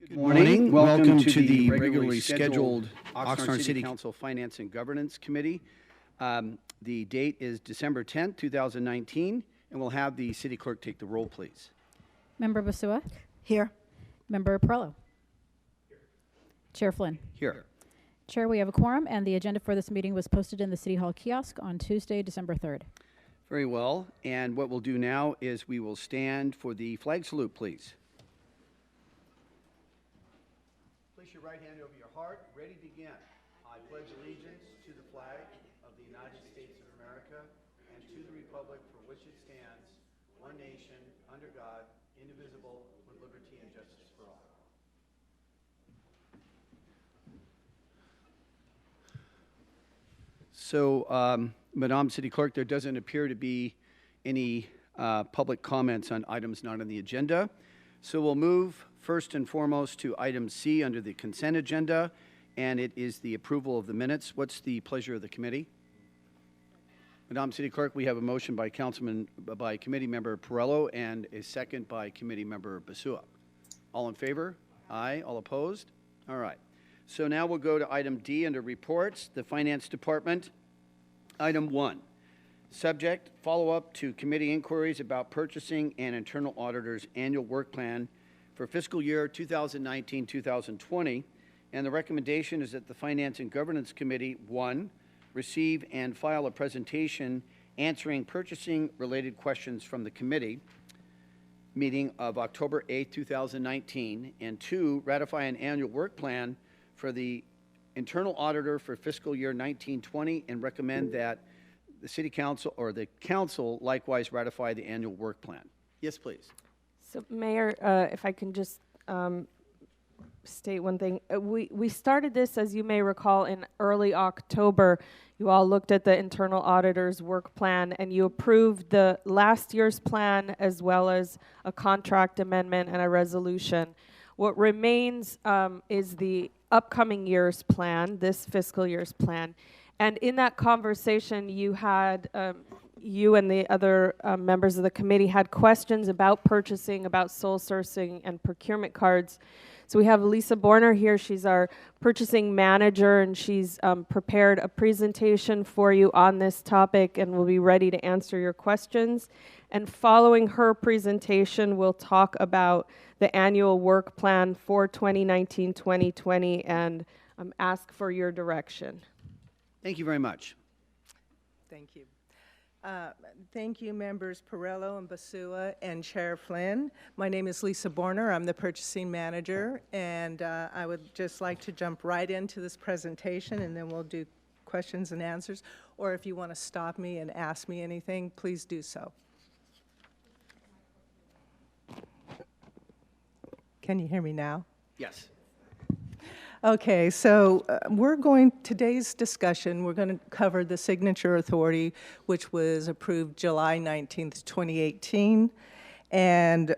Good morning. Welcome to the regularly scheduled Oxnard City Council Finance and Governance Committee. The date is December 10th, 2019, and we'll have the city clerk take the roll, please. Member Basua? Here. Member Perello? Here. Chair Flynn? Here. Chair, we have a quorum, and the agenda for this meeting was posted in the City Hall kiosk on Tuesday, December 3rd. Very well. And what we'll do now is we will stand for the flag salute, please. Place your right hand over your heart. Ready to begin. I pledge allegiance to the flag of the United States of America and to the republic for which it stands, one nation, under God, indivisible, with liberty and justice for all. So, Madam City Clerk, there doesn't appear to be any public comments on items not on the agenda. So we'll move first and foremost to item C under the consent agenda, and it is the approval of the minutes. What's the pleasure of the committee? Madam City Clerk, we have a motion by Committee Member Perello and a second by Committee Member Basua. All in favor? Aye. All opposed? All right. So now we'll go to item D under reports, the Finance Department. Item 1, subject, follow-up to committee inquiries about purchasing and internal auditor's annual work plan for fiscal year 2019-2020, and the recommendation is that the Finance and Governance Committee, 1, receive and file a presentation answering purchasing-related questions from the committee meeting of October 8, 2019, and 2, ratify an annual work plan for the internal auditor for fiscal year 1920 and recommend that the City Council or the Council likewise ratify the annual work plan. Yes, please. So, Mayor, if I can just state one thing. We started this, as you may recall, in early October. You all looked at the internal auditor's work plan and you approved the last year's plan as well as a contract amendment and a resolution. What remains is the upcoming year's plan, this fiscal year's plan. And in that conversation, you had, you and the other members of the committee had questions about purchasing, about sole sourcing and procurement cards. So we have Lisa Borner here. She's our purchasing manager, and she's prepared a presentation for you on this topic and will be ready to answer your questions. And following her presentation, we'll talk about the annual work plan for 2019-2020 and ask for your direction. Thank you very much. Thank you. Thank you, members Perello and Basua and Chair Flynn. My name is Lisa Borner. I'm the purchasing manager, and I would just like to jump right into this presentation, and then we'll do questions and answers. Or if you want to stop me and ask me anything, please do so. Can you hear me now? Yes. Okay, so today's discussion, we're going to cover the signature authority, which was approved July 19th, 2018. And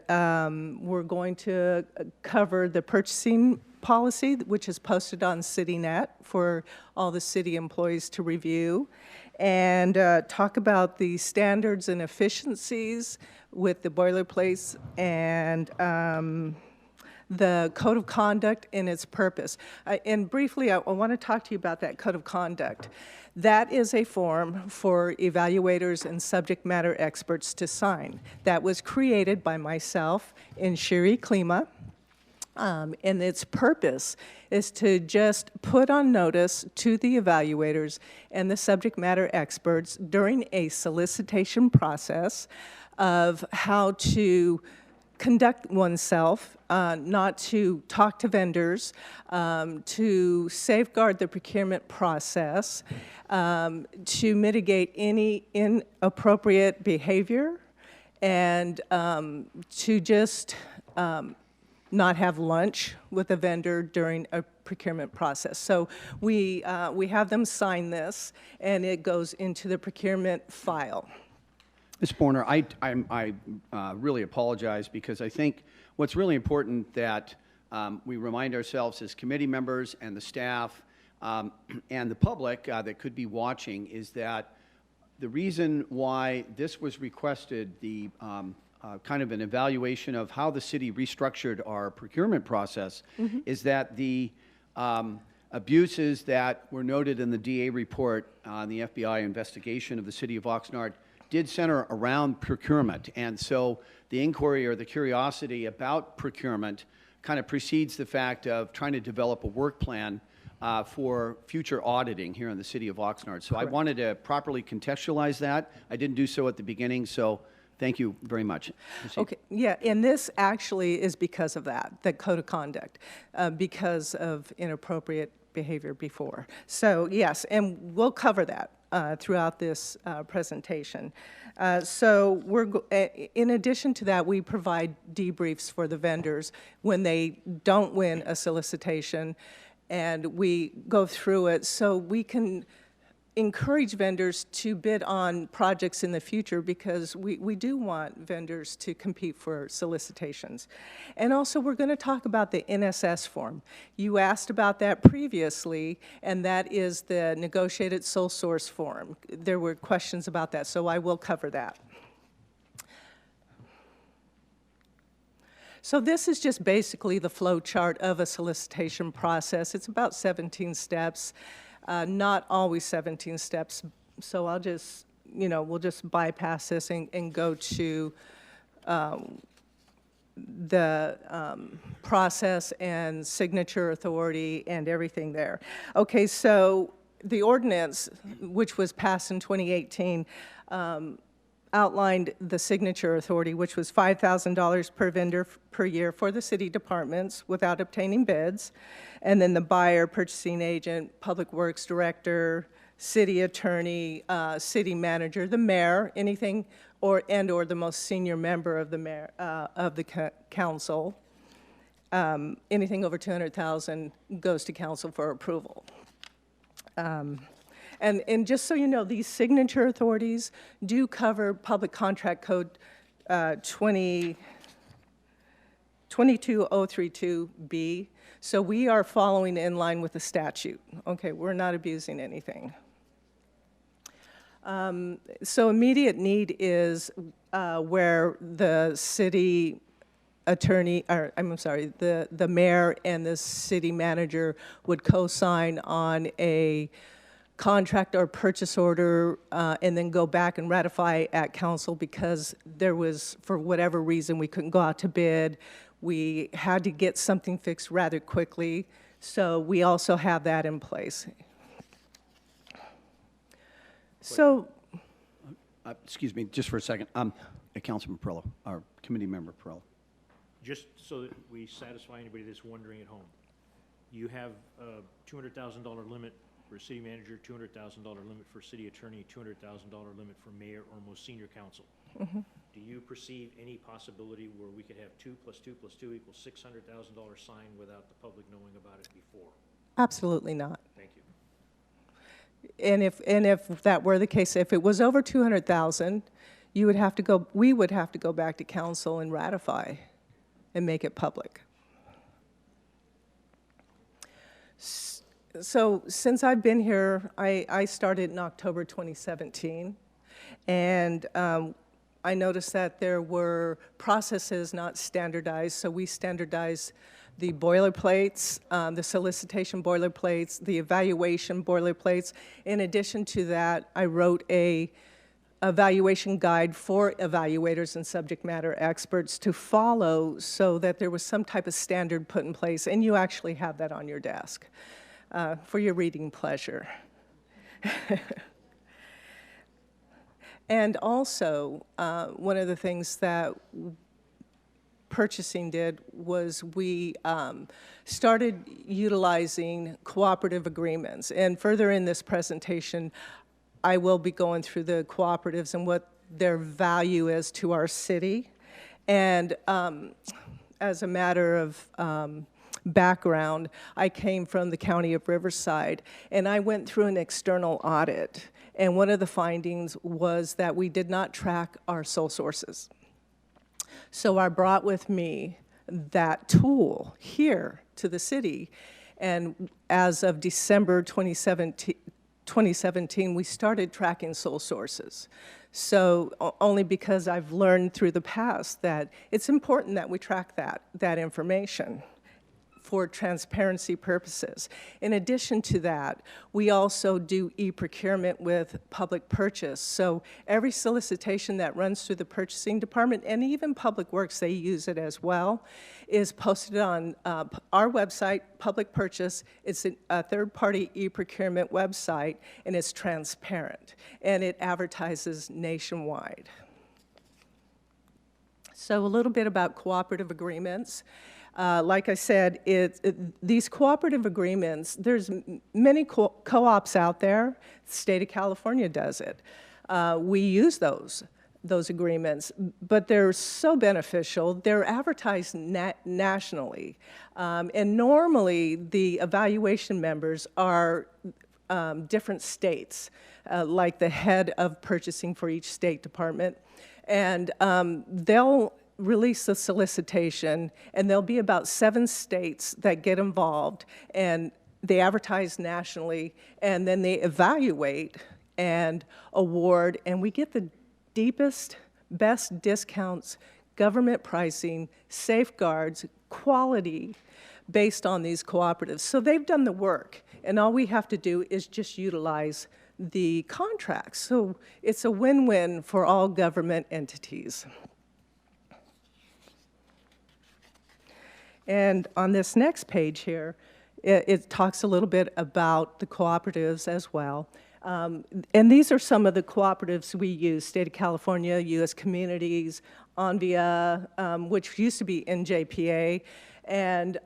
we're going to cover the purchasing policy, which is posted on CityNet for all the city employees to review, and talk about the standards and efficiencies with the boilerplates and the code of conduct and its purpose. And briefly, I want to talk to you about that code of conduct. That is a form for evaluators and subject matter experts to sign. That was created by myself and Sherry Klima. And its purpose is to just put on notice to the evaluators and the subject matter experts during a solicitation process of how to conduct oneself, not to talk to vendors, to safeguard the procurement process, to mitigate any inappropriate behavior, and to just not have lunch with a vendor during a procurement process. So we have them sign this, and it goes into the procurement file. Ms. Borner, I really apologize because I think what's really important that we remind ourselves as committee members and the staff and the public that could be watching is that the reason why this was requested, the kind of an evaluation of how the city restructured our procurement process, is that the abuses that were noted in the DA report on the FBI investigation of the city of Oxnard did center around procurement. And so the inquiry or the curiosity about procurement kind of precedes the fact of trying to develop a work plan for future auditing here in the city of Oxnard. So I wanted to properly contextualize that. I didn't do so at the beginning, so thank you very much. Proceed. Okay, yeah, and this actually is because of that, the code of conduct, because of inappropriate behavior before. So yes, and we'll cover that throughout this presentation. So in addition to that, we provide debriefs for the vendors when they don't win a solicitation, and we go through it so we can encourage vendors to bid on projects in the future, because we do want vendors to compete for solicitations. And also, we're going to talk about the NSS form. You asked about that previously, and that is the negotiated sole source form. There were questions about that, so I will cover that. So this is just basically the flow chart of a solicitation process. It's about 17 steps. Not always 17 steps, so I'll just, we'll just bypass this and go to the process and signature authority and everything there. Okay, so the ordinance, which was passed in 2018, outlined the signature authority, which was $5,000 per vendor per year for the city departments without obtaining bids. And then the buyer, purchasing agent, public works director, city attorney, city manager, the mayor, anything, or the most senior member of the mayor, of the council. Anything over $200,000 goes to council for approval. And just so you know, these signature authorities do cover Public Contract Code 22032B. So we are following in line with the statute. Okay, we're not abusing anything. So immediate need is where the city attorney, or I'm sorry, the mayor and the city manager would co-sign on a contract or purchase order, and then go back and ratify at council because there was, for whatever reason, we couldn't go out to bid. We had to get something fixed rather quickly, so we also have that in place. So, excuse me, just for a second. Councilman Perillo, our committee member Perillo. Just so that we satisfy anybody that's wondering at home, you have a $200,000 limit for city manager, $200,000 limit for city attorney, $200,000 limit for mayor or most senior council. Mm-hmm. Do you perceive any possibility where we could have 2 + 2 + 2 = $600,000 signed without the public knowing about it before? Absolutely not. Thank you. And if that were the case, if it was over 200,000, we would have to go back to council and ratify and make it public. So since I've been here, I started in October 2017, and I noticed that there were processes not standardized, so we standardized the boilerplates, the solicitation boilerplates, the evaluation boilerplates. In addition to that, I wrote a evaluation guide for evaluators and subject matter experts to follow so that there was some type of standard put in place, and you actually have that on your desk for your reading pleasure. And also, one of the things that purchasing did was we started utilizing cooperative agreements. And further in this presentation, I will be going through the cooperatives and what their value is to our city. And as a matter of background, I came from the county of Riverside, and I went through an external audit. And one of the findings was that we did not track our sole sources. So I brought with me that tool here to the city, and as of December 2017, we started tracking sole sources. So only because I've learned through the past that it's important that we track that information for transparency purposes. In addition to that, we also do e-procurement with public purchase. So every solicitation that runs through the purchasing department, and even Public Works, they use it as well, is posted on our website, Public Purchase. It's a third-party e-procurement website, and it's transparent, and it advertises nationwide. So a little bit about cooperative agreements. Like I said, these cooperative agreements, there's many co-ops out there. The state of California does it. We use those agreements, but they're so beneficial. They're advertised nationally. And normally, the evaluation members are different states, like the head of purchasing for each state department. And they'll release the solicitation, and there'll be about 7 states that get involved, and they advertise nationally, and then they evaluate and award, and we get the deepest, best discounts, government pricing, safeguards, quality based on these cooperatives. So they've done the work, and all we have to do is just utilize the contracts. So it's a win-win for all government entities. And on this next page here, it talks a little bit about the cooperatives as well. And these are some of the cooperatives we use: State of California, U.S. Communities, Onvia, which used to be NJPA, and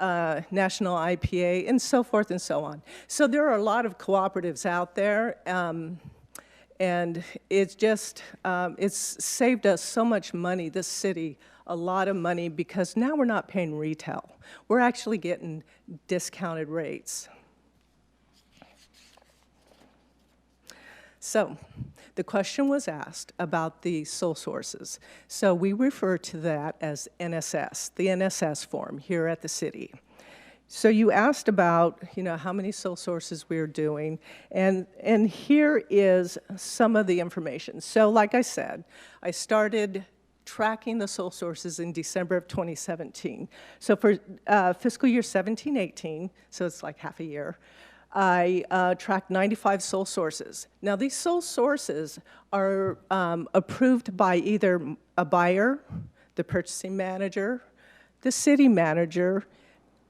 National IPA, and so forth and so on. So there are a lot of cooperatives out there, and it's just, it's saved us so much money, this city, a lot of money, because now we're not paying retail. We're actually getting discounted rates. So the question was asked about the sole sources. So we refer to that as NSS, the NSS form here at the city. So you asked about, how many sole sources we're doing, and here is some of the information. So like I said, I started tracking the sole sources in December of 2017. So for fiscal year 17-18, so it's like half a year, I tracked 95 sole sources. Now these sole sources are approved by either a buyer, the purchasing manager, the city manager,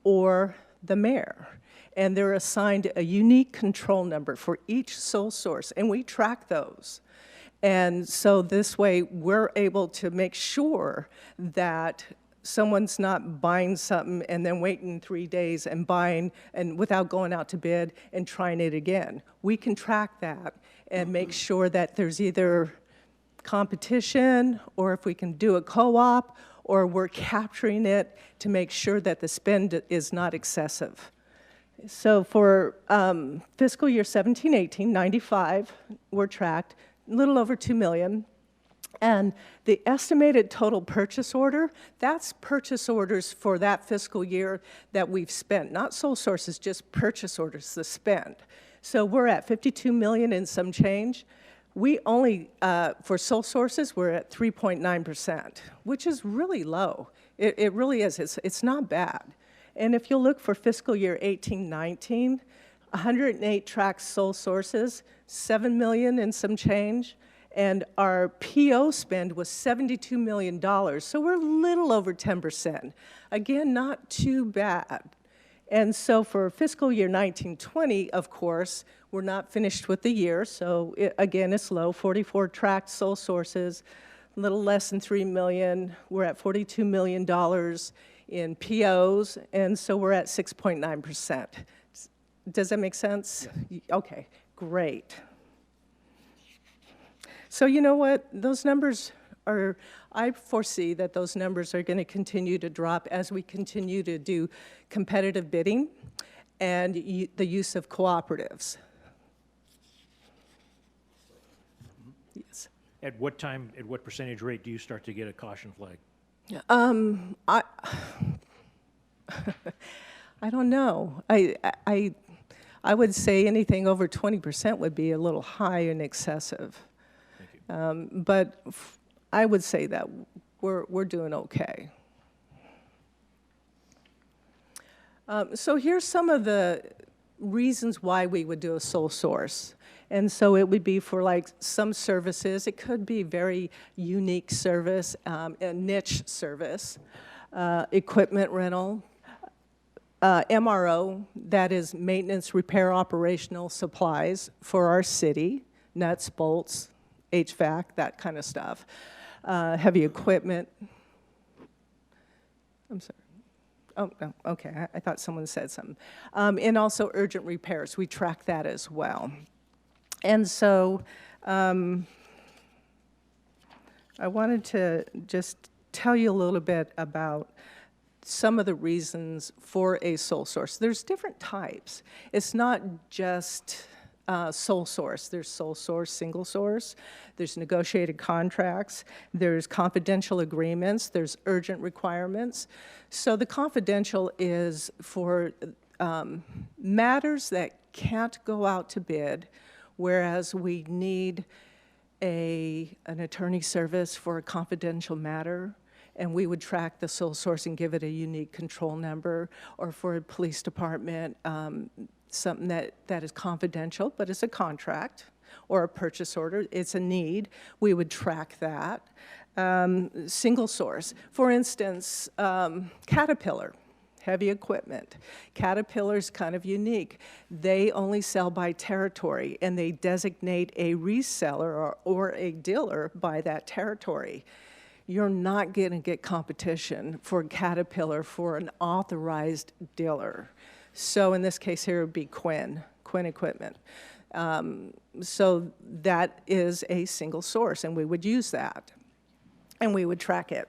or the mayor. And they're assigned a unique control number for each sole source, and we track those. And so this way, we're able to make sure that someone's not buying something and then waiting 3 days and buying and without going out to bid and trying it again. We can track that and make sure that there's either competition, or if we can do a co-op, or we're capturing it to make sure that the spend is not excessive. So for fiscal year 17-18, 95 were tracked, a little over 2 million. And the estimated total purchase order, that's purchase orders for that fiscal year that we've spent, not sole sources, just purchase orders, the spend. So we're at 52 million and some change. We only, for sole sources, we're at 3.9%, which is really low. It really is. It's not bad. And if you look for fiscal year 18-19, 108 tracked sole sources, 7 million and some change, and our PO spend was $72 million, so we're a little over 10%. Again, not too bad. And so for fiscal year 19-20, of course, we're not finished with the year, so again, it's low, 44 tracked sole sources, a little less than 3 million. We're at $42 million in POs, and so we're at 6.9%. Does that make sense? Yes. Okay, great. So you know what? Those numbers are, I foresee that those numbers are going to continue to drop as we continue to do competitive bidding and the use of cooperatives. Yes. At what time, at what percentage rate do you start to get a caution flag? I don't know. I would say anything over 20% would be a little high and excessive. But I would say that we're doing okay. So here's some of the reasons why we would do a sole source. And so it would be for like some services. It could be very unique service, a niche service, equipment rental, MRO, that is maintenance, repair, operational supplies for our city, nuts, bolts, HVAC, that kind of stuff. Heavy equipment. I'm sorry. Oh, no, okay, I thought someone said something. And also urgent repairs, we track that as well. And so I wanted to just tell you a little bit about some of the reasons for a sole source. There's different types. It's not just sole source. There's sole source, single source. There's negotiated contracts. There's confidential agreements. There's urgent requirements. So the confidential is for matters that can't go out to bid, whereas we need an attorney service for a confidential matter, and we would track the sole source and give it a unique control number, or for a police department, something that is confidential, but it's a contract, or a purchase order, it's a need, we would track that. Single source, for instance, Caterpillar, heavy equipment. Caterpillar's kind of unique. They only sell by territory, and they designate a reseller or a dealer by that territory. You're not going to get competition for Caterpillar for an authorized dealer. So in this case here, it would be Quinn Equipment. So that is a single source, and we would use that, and we would track it.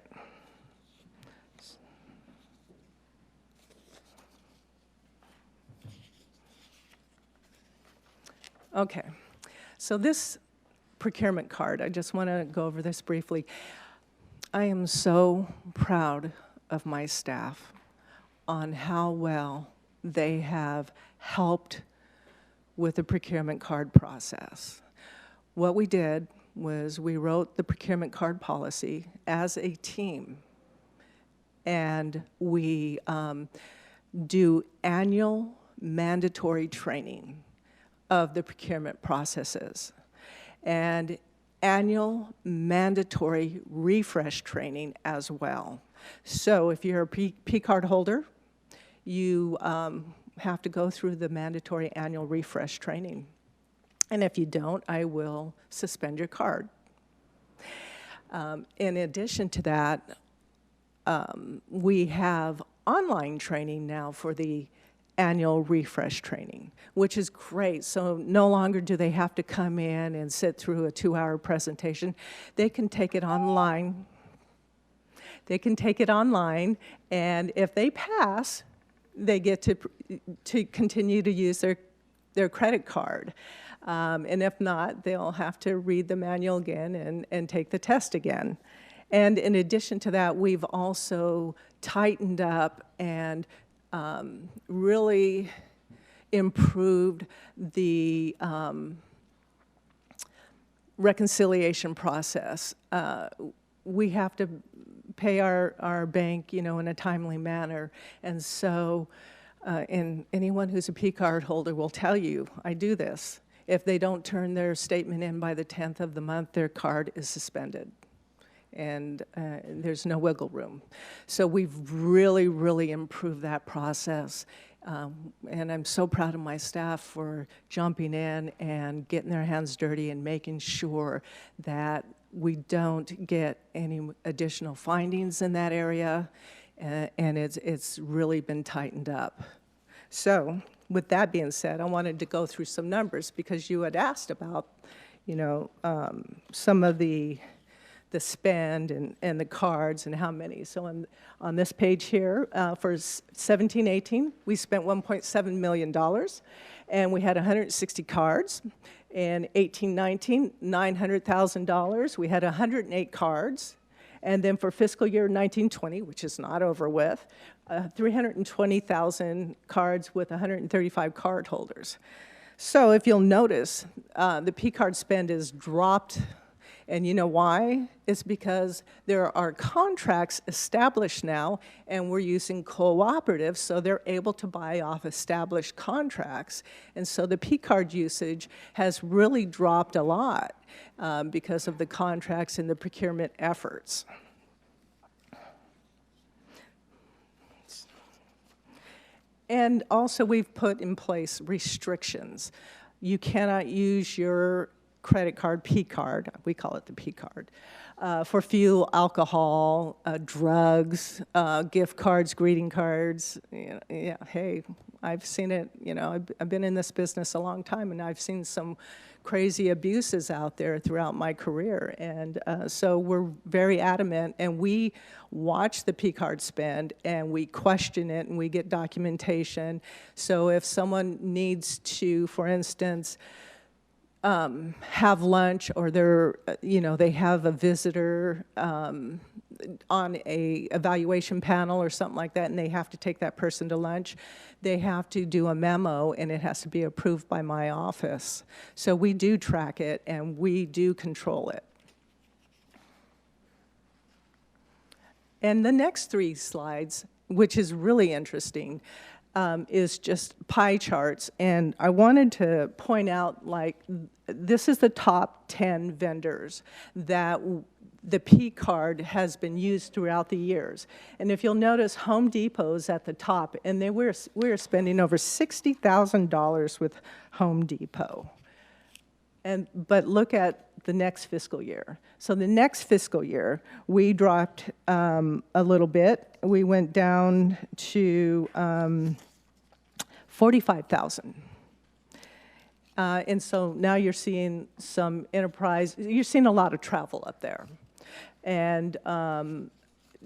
Okay, so this procurement card, I just want to go over this briefly. I am so proud of my staff on how well they have helped with the procurement card process. What we did was we wrote the procurement card policy as a team, and we do annual mandatory training of the procurement processes, and annual mandatory refresh training as well. So if you're a P card holder, you have to go through the mandatory annual refresh training. And if you don't, I will suspend your card. In addition to that, we have online training now for the annual refresh training, which is great. So no longer do they have to come in and sit through a 2-hour presentation. They can take it online. They can take it online, and if they pass, they get to continue to use their credit card. And if not, they'll have to read the manual again and take the test again. And in addition to that, we've also tightened up and really improved the reconciliation process. We have to pay our bank, in a timely manner. And so, and anyone who's a P card holder will tell you, I do this. If they don't turn their statement in by the 10th of the month, their card is suspended. And there's no wiggle room. So we've really, really improved that process. And I'm so proud of my staff for jumping in and getting their hands dirty and making sure that we don't get any additional findings in that area, and it's really been tightened up. So with that being said, I wanted to go through some numbers because you had asked about, some of the spend and the cards and how many. So on this page here, for 17-18, we spent $1.7 million, and we had 160 cards. In 18-19, $900,000. We had 108 cards. And then for fiscal year 19-20, which is not over with, 320,000 cards with 135 card holders. So if you'll notice, the P card spend is dropped And you know why? It's because there are contracts established now, and we're using cooperatives, so they're able to buy off established contracts. And so the P-card usage has really dropped a lot because of the contracts and the procurement efforts. And also, we've put in place restrictions. You cannot use your credit card, P-card, we call it the P-card, for fuel, alcohol, drugs, gift cards, greeting cards. Yeah, hey, I've seen it, you know, I've been in this business a long time, and I've seen some crazy abuses out there throughout my career. And so we're very adamant, and we watch the P-card spend, and we question it, and we get documentation. So if someone needs to, for instance, have lunch, or they're, you know, they have a visitor on a evaluation panel or something like that, and they have to take that person to lunch, they have to do a memo, and it has to be approved by my office. So we do track it, and we do control it. And the next 3 slides, which is really interesting, is just pie charts. And I wanted to point out, like, this is the top 10 vendors that the P-card has been used throughout the years. And if you'll notice, Home Depot's at the top, and we're spending over $60,000 with Home Depot. But look at the next fiscal year. So the next fiscal year, we dropped a little bit. We went down to 45,000. And so now you're seeing some enterprise, you're seeing a lot of travel up there. And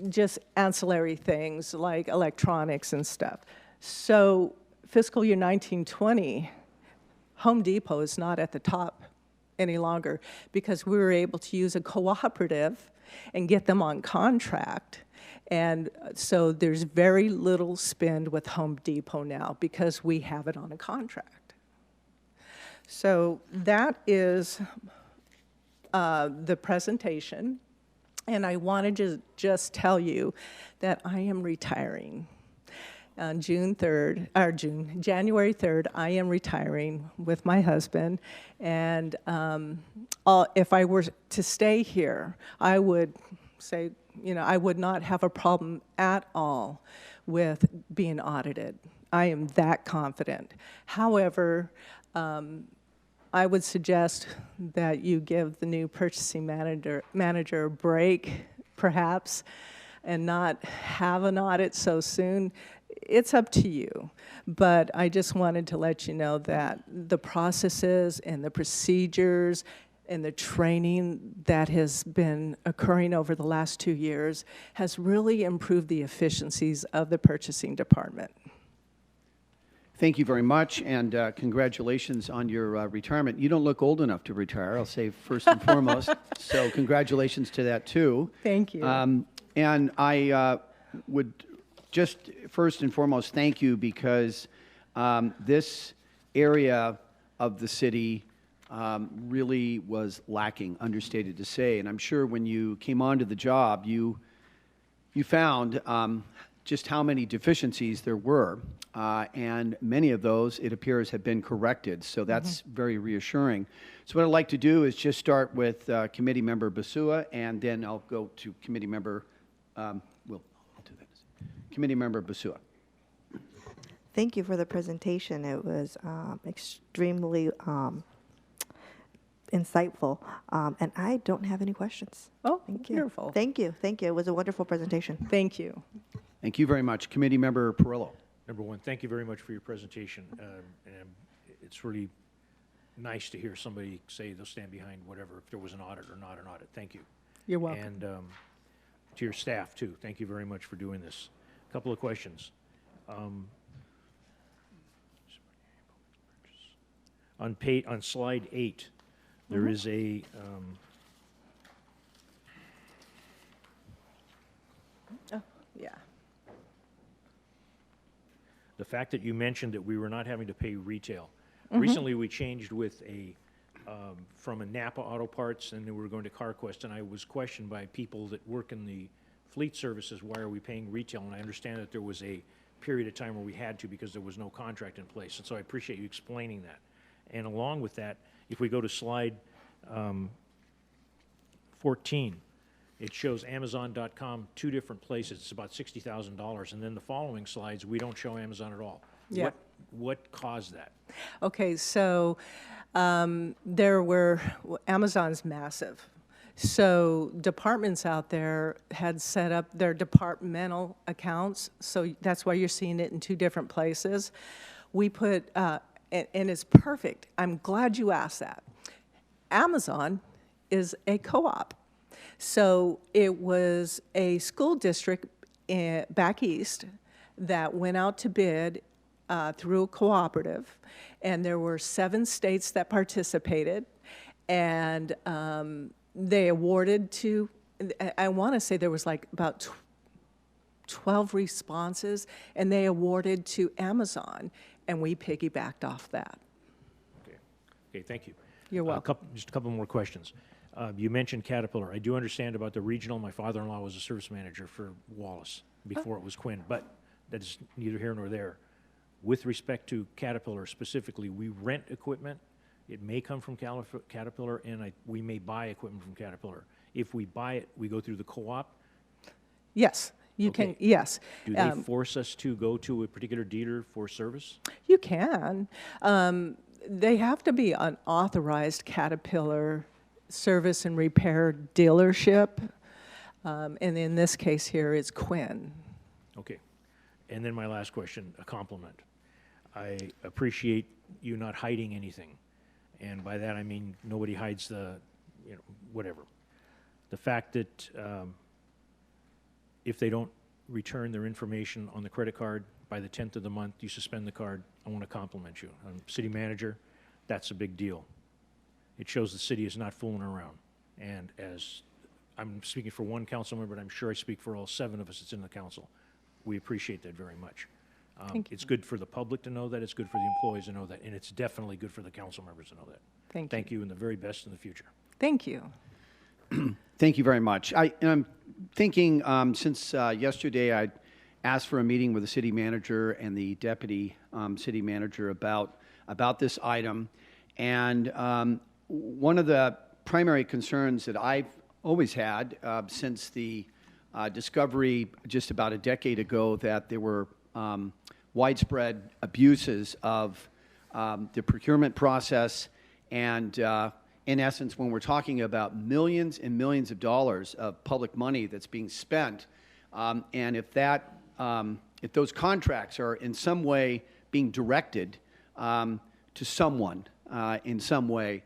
just ancillary things like electronics and stuff. So fiscal year 1920, Home Depot is not at the top any longer because we were able to use a cooperative and get them on contract. And so there's very little spend with Home Depot now because we have it on a contract. So that is the presentation. And I wanted to just tell you that I am retiring. On January 3rd, I am retiring with my husband. And if I were to stay here, I would say, you know, I would not have a problem at all with being audited. I am that confident. However, I would suggest that you give the new purchasing manager a break, perhaps, and not have an audit so soon. It's up to you. But I just wanted to let you know that the processes and the procedures and the training that has been occurring over the last 2 years has really improved the efficiencies of the purchasing department. Thank you very much, and congratulations on your retirement. You don't look old enough to retire, I'll say first and foremost, so congratulations to that too. Thank you. And I would just first and foremost thank you because this area of the city really was lacking, understated to say, and I'm sure when you came onto the job, you found just how many deficiencies there were, and many of those, it appears, have been corrected, so that's very reassuring. So what I'd like to do is just start with Committee Member Basua, and then I'll go to Committee Member, I'll do that. Committee Member Basua. Thank you for the presentation. It was extremely insightful, and I don't have any questions. Oh, Thank you. wonderful. Thank you. Thank you. It was a wonderful presentation. Thank you. Thank you very much. Committee Member Perillo. Number one, thank you very much for your presentation. And it's really nice to hear somebody say they'll stand behind whatever, if there was an audit or not an audit. Thank you. You're welcome. And to your staff, too, thank you very much for doing this. A couple of questions. On slide 8, there is a Yeah. the fact that you mentioned that we were not having to pay retail. Recently, we changed with a from a Napa Auto Parts, and then we were going to CarQuest, and I was questioned by people that work in the fleet services, why are we paying retail? And I understand that there was a period of time where we had to because there was no contract in place. And so I appreciate you explaining that. And along with that, if we go to slide 14, it shows Amazon.com, 2 different places. It's about $60,000. And then the following slides, we don't show Amazon at all. Yeah. What caused that? Okay, so Amazon's massive. So departments out there had set up their departmental accounts, so that's why you're seeing it in 2 different places. We put, and it's perfect. I'm glad you asked that. Amazon is a co-op. So it was a school district back east that went out to bid through a cooperative, and there were 7 states that participated, and they awarded to, I want to say there was like about 12 responses, and they awarded to Amazon, and we piggybacked off that. Okay, thank you. You're welcome. Just a couple more questions. You mentioned Caterpillar. I do understand about the regional. My father-in-law was a service manager for Wallace before it was Quinn, but that is neither here nor there. With respect to Caterpillar specifically, we rent equipment. It may come from Caterpillar, and we may buy equipment from Caterpillar. If we buy it, we go through the co-op. Yes, you Okay. can, yes. Do they force us to go to a particular dealer for service? You can. They have to be an authorized Caterpillar service and repair dealership. And in this case here, it's Quinn. Okay. And then my last question, a compliment. I appreciate you not hiding anything. And by that I mean nobody hides whatever. The fact that if they don't return their information on the credit card by the 10th of the month, you suspend the card. I want to compliment you. City manager, that's a big deal. It shows the city is not fooling around. And as I'm speaking for one council member, but I'm sure I speak for all 7 of us that's in the council, we appreciate that very much. Thank you. It's good for the public to know that, it's good for the employees to know that, and it's definitely good for the council members to know that. Thank you. You, and the very best in the future. Thank you. Thank you very much. I'm thinking, since yesterday I asked for a meeting with the city manager and the deputy city manager about this item, and one of the primary concerns that I've always had since the discovery just about a decade ago that there were widespread abuses of the procurement process, and in essence, when we're talking about millions and millions of dollars of public money that's being spent, and if those contracts are in some way being directed to someone in some way,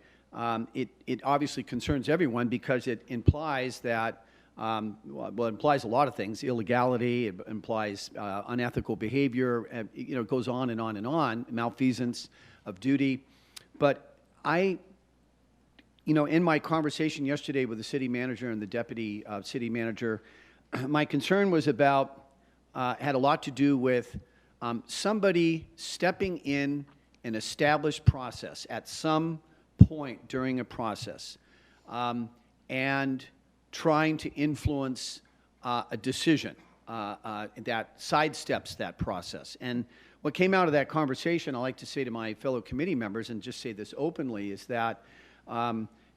it obviously concerns everyone because it implies that, it implies a lot of things: illegality, it implies unethical behavior, it goes on and on and on, malfeasance of duty. But in my conversation yesterday with the city manager and the deputy city manager, my concern was about, had a lot to do with somebody stepping in an established process at some point during a process and trying to influence a decision that sidesteps that process. And what came out of that conversation, I like to say to my fellow committee members, and just say this openly, is that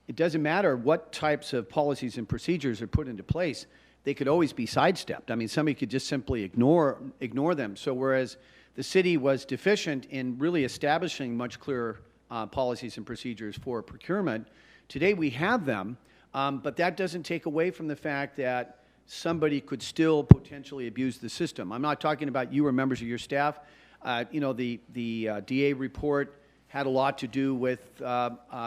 it doesn't matter what types of policies and procedures are put into place, they could always be sidestepped. I mean, somebody could just simply ignore them. So whereas the city was deficient in really establishing much clearer policies and procedures for procurement, today we have them, but that doesn't take away from the fact that somebody could still potentially abuse the system. I'm not talking about you or members of your staff. The DA report had a lot to do with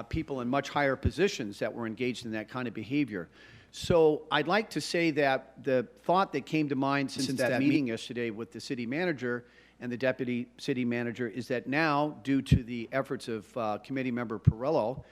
people in much higher positions that were engaged in that kind of behavior. So I'd like to say that the thought that came to mind since that meeting yesterday with the city manager and the deputy city manager is that now, due to the efforts of committee member Perillo,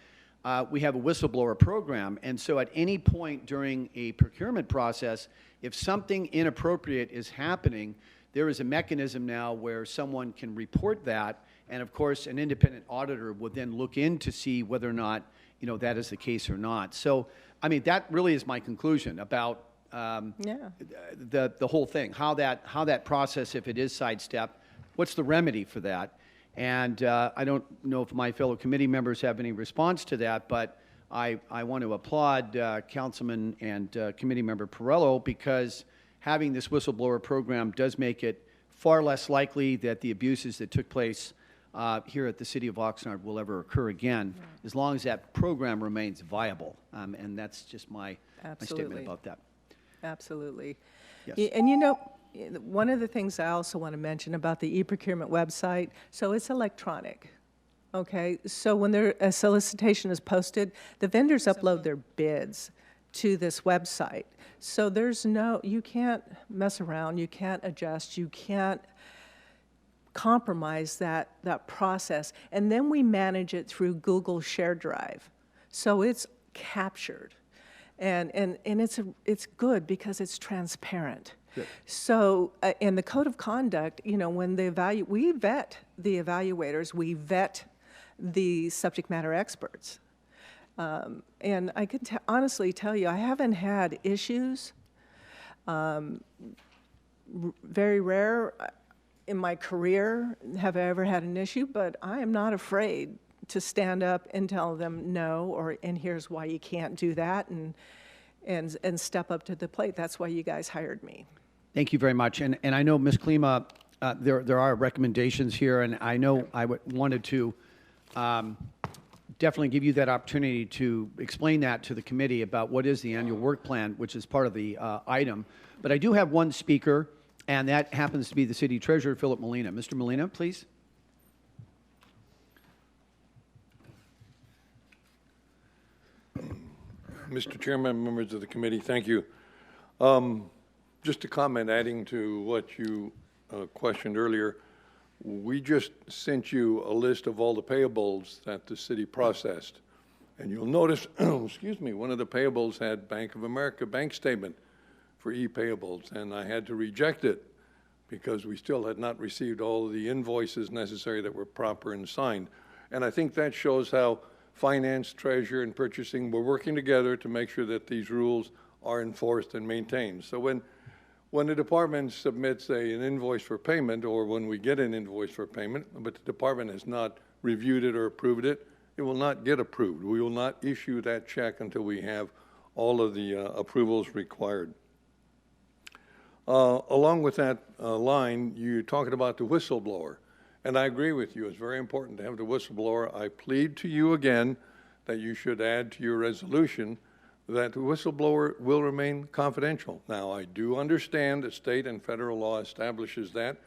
we have a whistleblower program. And so at any point during a procurement process, if something inappropriate is happening, there is a mechanism now where someone can report that And of course, an independent auditor would then look in to see whether or not, that is the case or not. So, I mean, that really is my conclusion about the whole thing, how that process, if it is sidestep, what's the remedy for that? And I don't know if my fellow committee members have any response to that, but I want to applaud Councilman and Committee Member Perrello, because having this whistleblower program does make it far less likely that the abuses that took place here at the City of Oxnard will ever occur again, as long as that program remains viable. And that's just my statement about that. Absolutely. Yes. And one of the things I also want to mention about the e-procurement website, so it's electronic. Okay, so when a solicitation is posted, the vendors upload their bids to this website. So you can't mess around, you can't adjust, you can't compromise that process. And then we manage it through Google Share Drive. So it's captured. And it's good because it's transparent. Good. So in the code of conduct, when we vet the evaluators, we vet the subject matter experts. And I can honestly tell you, I haven't had issues. Very rare in my career have I ever had an issue, but I am not afraid to stand up and tell them no, and here's why you can't do that, and step up to the plate. That's why you guys hired me. Thank you very much. And I know, Ms. Klima, there are recommendations here, and I know I wanted to definitely give you that opportunity to explain that to the committee about what is the annual work plan, which is part of the item. But I do have one speaker, and that happens to be the City Treasurer, Philip Molina. Mr. Molina, please. Mr. Chairman, members of the committee, thank you. Just a comment adding to what you questioned earlier. We just sent you a list of all the payables that the city processed. And you'll notice, excuse me, one of the payables had Bank of America bank statement for e-payables, and I had to reject it because we still had not received all of the invoices necessary that were proper and signed. And I think that shows how finance, treasurer, and purchasing were working together to make sure that these rules are enforced and maintained. So when the department submits an invoice for payment, or when we get an invoice for payment, but the department has not reviewed it or approved it, it will not get approved. We will not issue that check until we have all of the approvals required. Along with that line, you're talking about the whistleblower. And I agree with you. It's very important to have the whistleblower. I plead to you again that you should add to your resolution that the whistleblower will remain confidential. Now, I do understand that state and federal law establishes that,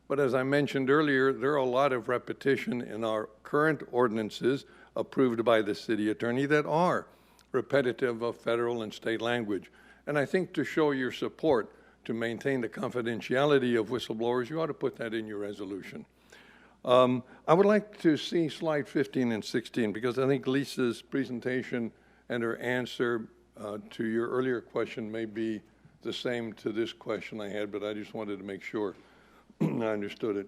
but as I mentioned earlier, there are a lot of repetition in our current ordinances approved by the city attorney that are repetitive of federal and state language. And I think to show your support to maintain the confidentiality of whistleblowers, you ought to put that in your resolution. I would like to see slide 15 and 16, because I think Lisa's presentation and her answer to your earlier question may be the same to this question I had, but I just wanted to make sure I understood it.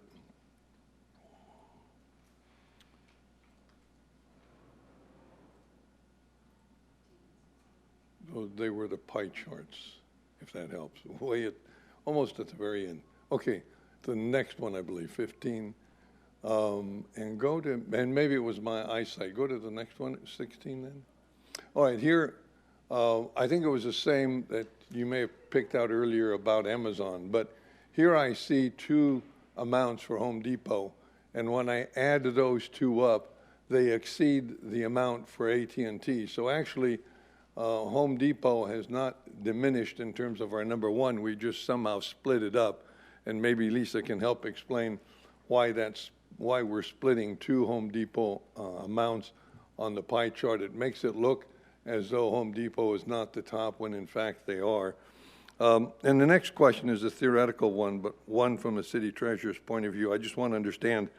They were the pie charts, if that helps. Way almost at the very end. Okay, the next one, I believe, 15. And go to, and maybe it was my eyesight. Go to the next one, 16 then. All right, here, I think it was the same that you may have picked out earlier about Amazon, but here I see two amounts for Home Depot, and when I add those two up, they exceed the amount for AT&T. So actually, Home Depot has not diminished in terms of our number one. We just somehow split it up, and maybe Lisa can help explain why we're splitting two Home Depot amounts on the pie chart. It makes it look as though Home Depot is not the top when in fact they are. And the next question is a theoretical one, but one from a city treasurer's point of view. I just want to understand,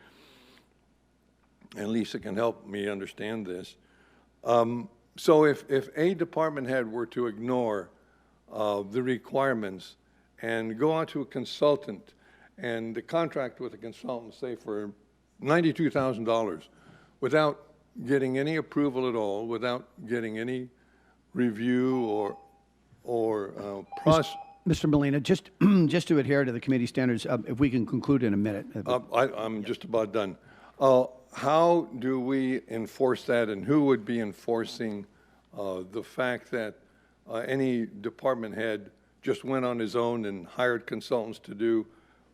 and Lisa can help me understand this. So if a department head were to ignore the requirements and go out to a consultant and the contract with a consultant, say for $92,000 without getting any approval at all, without getting any review or process. Mr. Molina, just to adhere to the committee standards, if we can conclude in a minute. I'm just about done. How do we enforce that, and who would be enforcing the fact that any department head just went on his own and hired consultants to do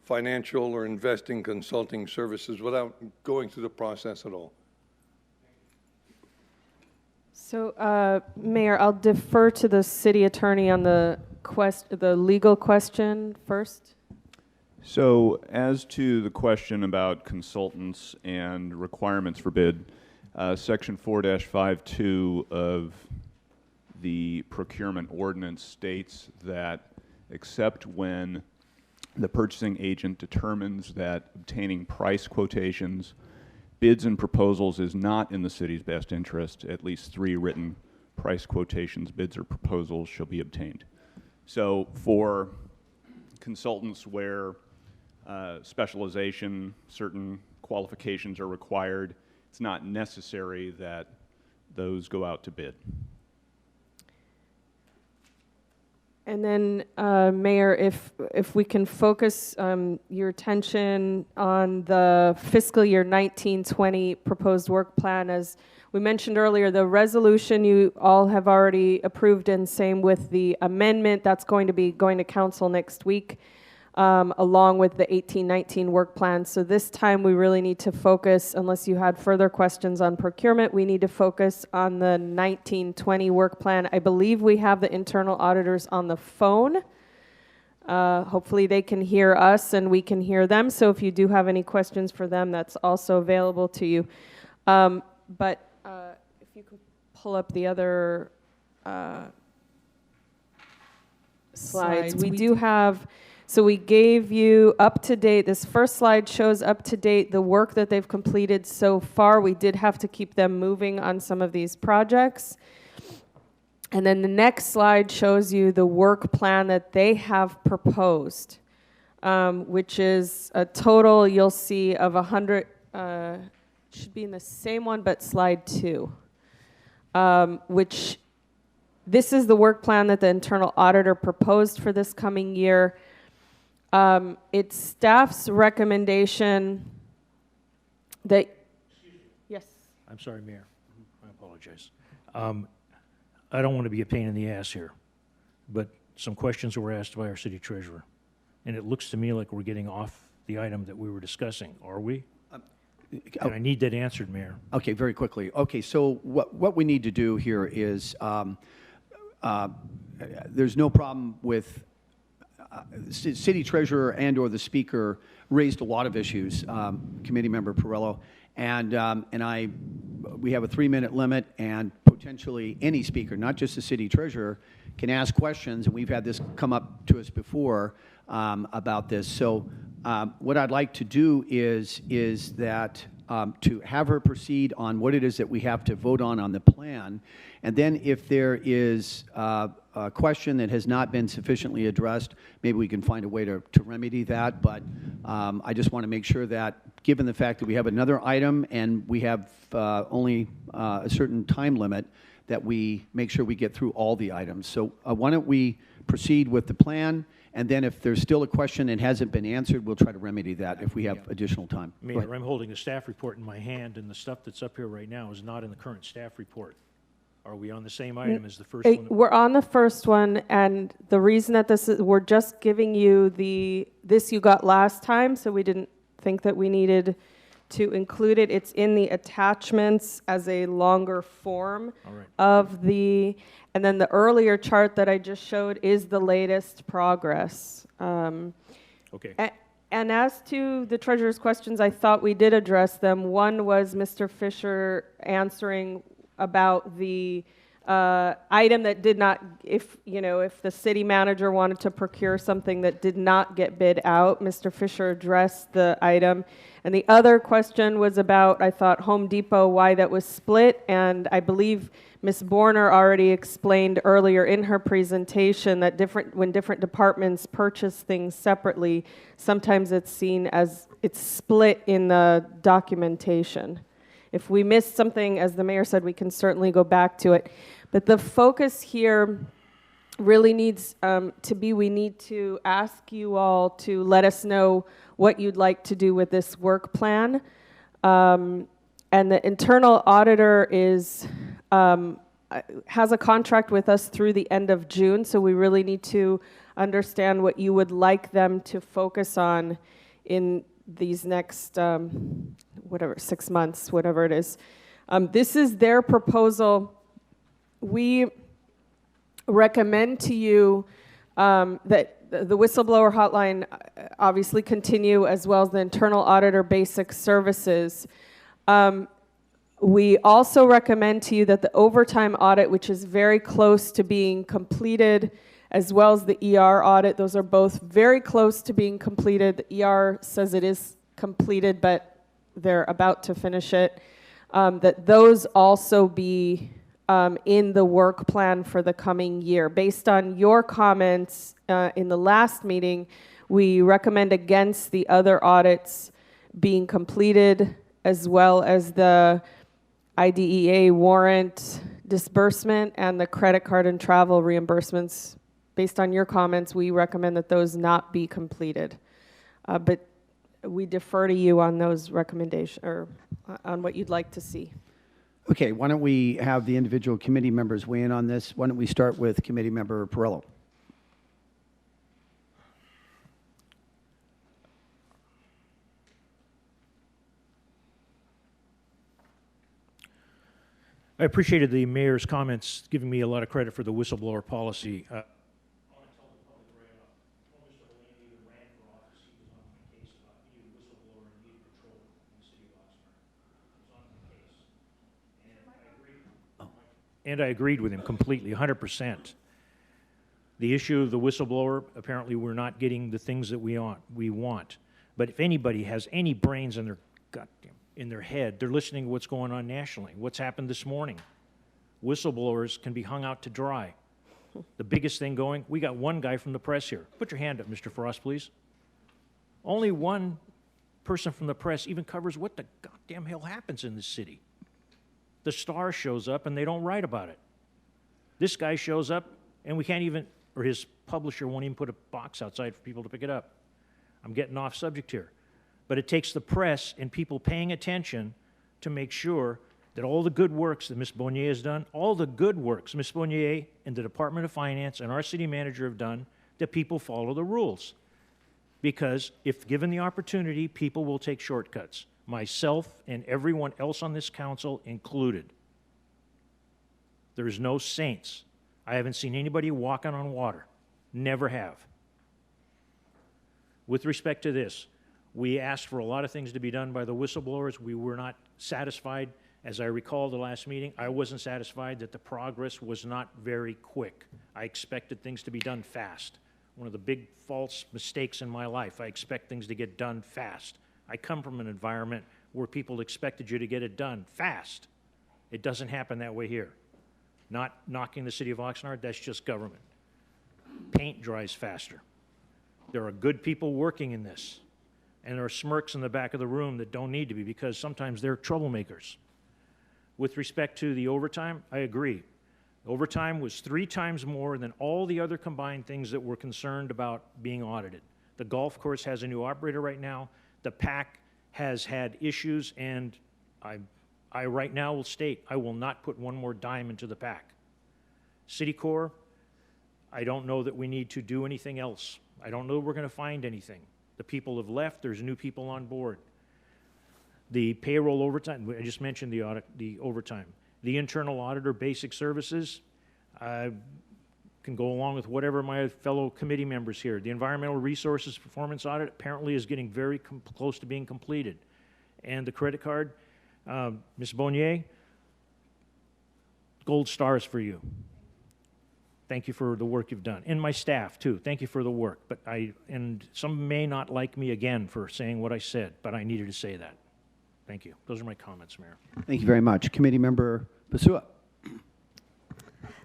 financial or investing consulting services without going through the process at all? So, Mayor, I'll defer to the city attorney on the legal question first. So, as to the question about consultants and requirements for bid, Section 4-52 of the procurement ordinance states that except when the purchasing agent determines that obtaining price quotations, bids and proposals is not in the city's best interest, at least 3 written price quotations, bids or proposals shall be obtained. So for consultants where specialization, certain qualifications are required, it's not necessary that those go out to bid. And then, Mayor, if we can focus your attention on the fiscal year 1920 proposed work plan. As we mentioned earlier, the resolution you all have already approved, and same with the amendment that's going to be going to council next week, along with the 1819 work plan. So this time we really need to focus, unless you had further questions on procurement, we need to focus on the 1920 work plan. I believe we have the internal auditors on the phone. Hopefully they can hear us and we can hear them. So if you do have any questions for them, that's also available to you. But if you could pull up the other slides. We do have... So we gave you up to date, this first slide shows up to date the work that they've completed so far. We did have to keep them moving on some of these projects. And then the next slide shows you the work plan that they have proposed, which is a total, you'll see, of 100, should be in the same one, but slide 2, which this is the work plan that the internal auditor proposed for this coming year. It's staff's recommendation that... Yes. I'm sorry, Mayor. I apologize. I don't want to be a pain in the ass here, but some questions were asked by our city treasurer, and it looks to me like we're getting off the item that we were discussing. Are we? And I need that answered, Mayor. Okay, very quickly. Okay, so what we need to do here is there's no problem with city treasurer and or the speaker raised a lot of issues, committee member Perello, and we have a 3-minute limit, and potentially any speaker, not just the city treasurer, can ask questions, and we've had this come up to us before about this. So what I'd like to do is that to have her proceed on what it is that we have to vote on the plan, and then if there is a question that has not been sufficiently addressed, maybe we can find a way to remedy that. But I just want to make sure that, given the fact that we have another item and we have only a certain time limit, that we make sure we get through all the items. So why don't we proceed with the plan, and then if there's still a question that hasn't been answered, we'll try to remedy that if we have additional time. Mayor, I'm holding a staff report in my hand, and the stuff that's up here right now is not in the current staff report. Are we on the same item as the first one? We're on the first one, and the reason that this is, we're just giving you this you got last time, so we didn't think that we needed to include it. It's in the attachments as a longer form of the, and then the earlier chart that I just showed is the latest progress. Okay. And as to the treasurer's questions, I thought we did address them. One was Mr. Fisher answering about the item that did not, if the city manager wanted to procure something that did not get bid out, Mr. Fisher addressed the item. And the other question was about, I thought, Home Depot, why that was split. And I believe Ms. Borner already explained earlier in her presentation that when different departments purchase things separately, sometimes it's seen as it's split in the documentation. If we missed something, as the mayor said, we can certainly go back to it. But the focus here really needs to be, we need to ask you all to let us know what you'd like to do with this work plan. And the internal auditor has a contract with us through the end of June, so we really need to understand what you would like them to focus on in these next, 6 months, whatever it is. This is their proposal. We recommend to you that the whistleblower hotline obviously continue, as well as the internal auditor basic services. We also recommend to you that the overtime audit, which is very close to being completed, as well as the ER audit, those are both very close to being completed. The ER says it is completed, but they're about to finish it. That those also be in the work plan for the coming year. Based on your comments in the last meeting, we recommend against the other audits being completed, as well as the IDEA warrant disbursement and the credit card and travel reimbursements. Based on your comments, we recommend that those not be completed. But we defer to you on those recommendations, or on what you'd like to see. Okay, why don't we have the individual committee members weigh in on this? Why don't we start with Committee Member Perillo? I appreciated the mayor's comments, giving me a lot of credit for the whistleblower policy. I want to tell the public right off, when Mr. Delaney even ran for office, he was on my case about he needed a whistleblower and needed control in the city of Oxnard. He was on my case. And I agreed with him completely, 100%. The issue of the whistleblower, apparently we're not getting the things that we want. But if anybody has any brains in their head, they're listening to what's going on nationally, what's happened this morning. Whistleblowers can be hung out to dry. The biggest thing going, we got one guy from the press here. Put your hand up, Mr. Frost, please. Only one person from the press even covers what the goddamn hell happens in this city. The Star shows up and they don't write about it. This guy shows up and we can't even, or his publisher won't even put a box outside for people to pick it up. I'm getting off subject here. But it takes the press and people paying attention to make sure that all the good works that Ms. Bonnier has done, all the good works Ms. Bonnier and the Department of Finance and our city manager have done, that people follow the rules. Because if given the opportunity, people will take shortcuts. Myself and everyone else on this council included. There's no saints. I haven't seen anybody walking on water. Never have. With respect to this, we asked for a lot of things to be done by the whistleblowers. We were not satisfied. As I recall the last meeting, I wasn't satisfied that the progress was not very quick. I expected things to be done fast. One of the big false mistakes in my life, I expect things to get done fast. I come from an environment where people expected you to get it done fast. It doesn't happen that way here. Not knocking the city of Oxnard, that's just government. Paint dries faster. There are good people working in this. And there are smirks in the back of the room that don't need to be, because sometimes they're troublemakers. With respect to the overtime, I agree. Overtime was 3 times more than all the other combined things that we're concerned about being audited. The golf course has a new operator right now. The PAC has had issues, and I right now will state I will not put one more dime into the PAC. City Corps, I don't know that we need to do anything else. I don't know we're going to find anything. The people have left. There's new people on board. The payroll overtime, I just mentioned the overtime. The internal auditor basic services, I can go along with whatever my fellow committee members here. The environmental resources performance audit apparently is getting very close to being completed. And the credit card, Ms. Bonnier, gold stars for you. Thank you for the work you've done. And my staff, too. Thank you for the work. And some may not like me again for saying what I said, but I needed to say that. Thank you. Those are my comments, Mayor. Thank you very much. Committee Member Pasua.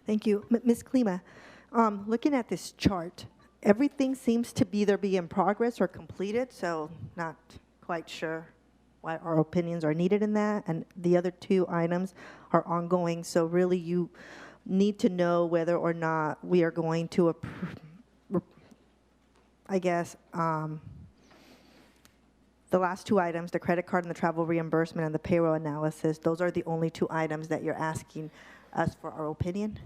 Thank you. Ms. Klima, looking at this chart, everything seems to either be in progress or completed, so not quite sure why our opinions are needed in that. And the other two items are ongoing, so really you need to know whether or not we are going to, I guess, the last two items, the credit card and the travel reimbursement and the payroll analysis, those are the only two items that you're asking us for our opinion?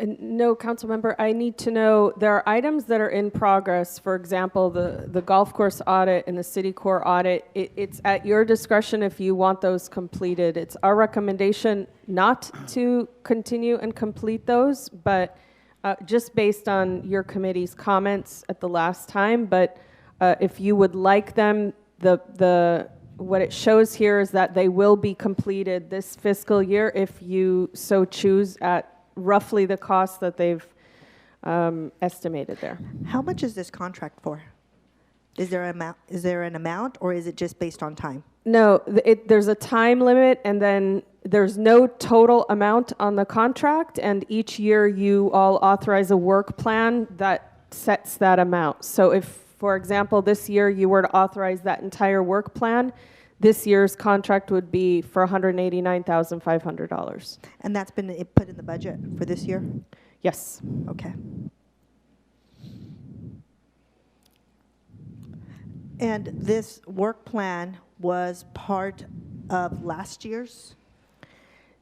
No, council member, I need to know, there are items that are in progress. For example, the golf course audit and the city core audit. It's at your discretion if you want those completed. It's our recommendation not to continue and complete those, but just based on your committee's comments at the last time. But if you would like them, what it shows here is that they will be completed this fiscal year if you so choose at roughly the cost that they've estimated there. How much is this contract for? Is there an amount, or is it just based on time? No, there's a time limit, and then there's no total amount on the contract, and each year you all authorize a work plan that sets that amount. So if, for example, this year you were to authorize that entire work plan, this year's contract would be for $189,500. And that's been put in the budget for this year? Yes. Okay. And this work plan was part of last year's?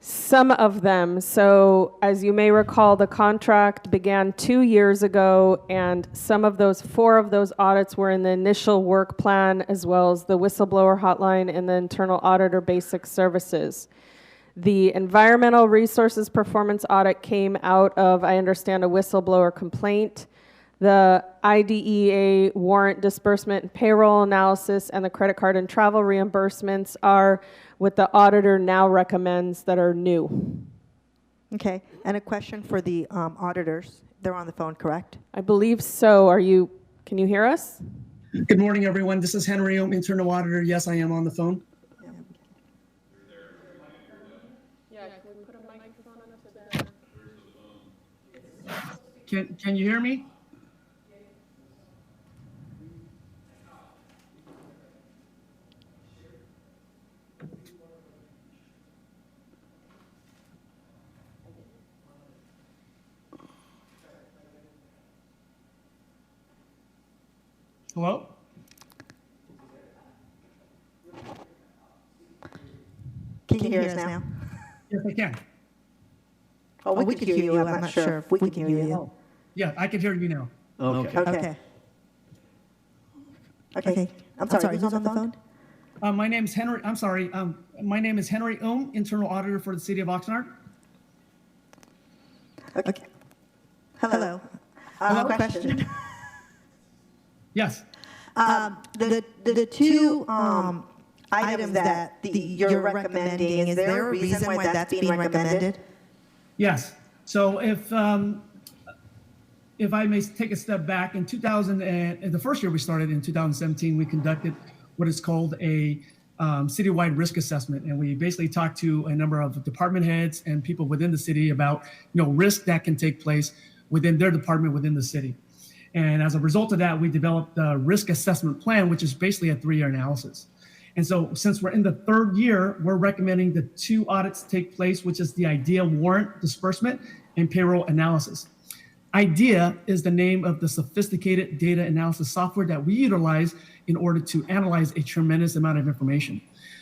Some of them. So as you may recall, the contract began 2 years ago, and four of those audits were in the initial work plan, as well as the whistleblower hotline and the internal auditor basic services. The environmental resources performance audit came out of, I understand, a whistleblower complaint. The IDEA warrant disbursement and payroll analysis and the credit card and travel reimbursements are what the auditor now recommends that are new. Okay, and a question for the auditors. They're on the phone, correct? I believe so. Can you hear us? Good morning, everyone. This is Henry Ohm, internal auditor. Yes, I am on the phone. Yeah, can we put a microphone on us? Can you hear me? Hello? Can you hear us now? Yes, I can. Oh, we could hear you. I'm not sure if we can hear you. Yeah, I can hear you now. Okay. Okay. I'm sorry, who's on the phone? My name is Henry. I'm sorry. My name is Henry Ohm, internal auditor for the city of Oxnard. Okay. Hello. I have a question. Yes. The two items that you're recommending, is there a reason why that's being recommended? Yes. So if I may take a step back, in the first year we started in 2017, we conducted what is called a citywide risk assessment, and we basically talked to a number of department heads and people within the city about risk that can take place within their department within the city. And as a result of that, we developed a risk assessment plan, which is basically a 3-year analysis. And so since we're in the 3rd year, we're recommending the 2 audits take place, which is the IDEA warrant disbursement and payroll analysis. IDEA is the name of the sophisticated data analysis software that we utilize in order to analyze a tremendous amount of information.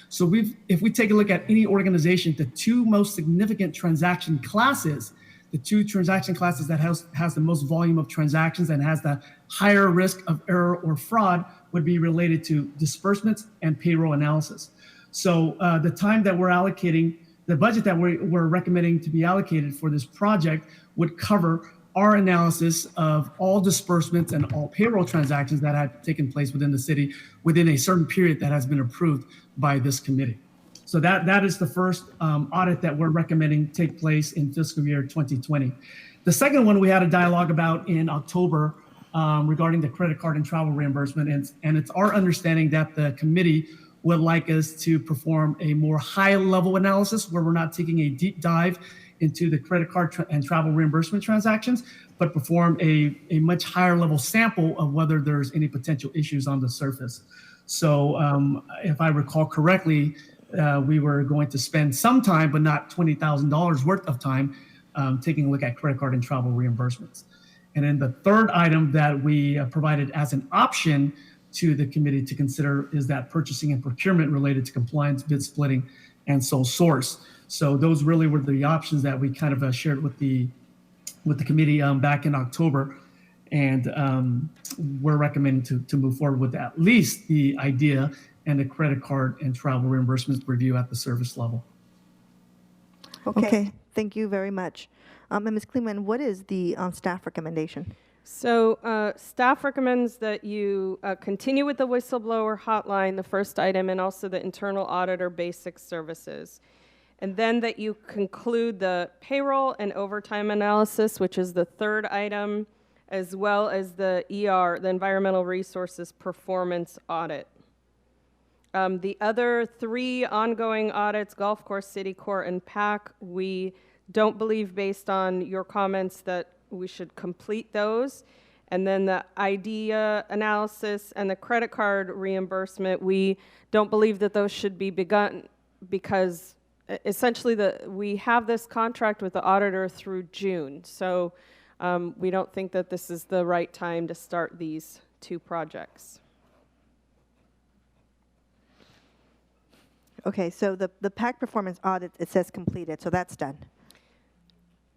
So if we take a look at any organization, the 2 most significant transaction classes, the 2 transaction classes that has the most volume of transactions and has the higher risk of error or fraud would be related to disbursements and payroll analysis. So the time that we're allocating, the budget that we're recommending to be allocated for this project would cover our analysis of all disbursements and all payroll transactions that have taken place within the city within a certain period that has been approved by this committee. So that is the first audit that we're recommending take place in fiscal year 2020. The second one we had a dialogue about in October regarding the credit card and travel reimbursement. And it's our understanding that the committee would like us to perform a more high-level analysis where we're not taking a deep dive into the credit card and travel reimbursement transactions, but perform a much higher-level sample of whether there's any potential issues on the surface. So if I recall correctly, we were going to spend some time, but not $20,000 worth of time, taking a look at credit card and travel reimbursements. And then the third item that we provided as an option to the committee to consider is that purchasing and procurement related to compliance, bid splitting, and sole source. So those really were the options that we kind of shared with the committee back in October. And we're recommending to move forward with at least the idea and the credit card and travel reimbursements review at the service level. Okay, thank you very much. And Ms. Kleeman, what is the staff recommendation? So staff recommends that you continue with the whistleblower hotline, the first item, and also the internal auditor basic services. And then that you conclude the payroll and overtime analysis, which is the third item, as well as the ER, the environmental resources performance audit. The other three ongoing audits, golf course, city court, and PAC, we don't believe, based on your comments, that we should complete those. And then the idea analysis and the credit card reimbursement, we don't believe that those should be begun because essentially we have this contract with the auditor through June. So we don't think that this is the right time to start these two projects. Okay, so the PAC performance audit, it says completed, so that's done.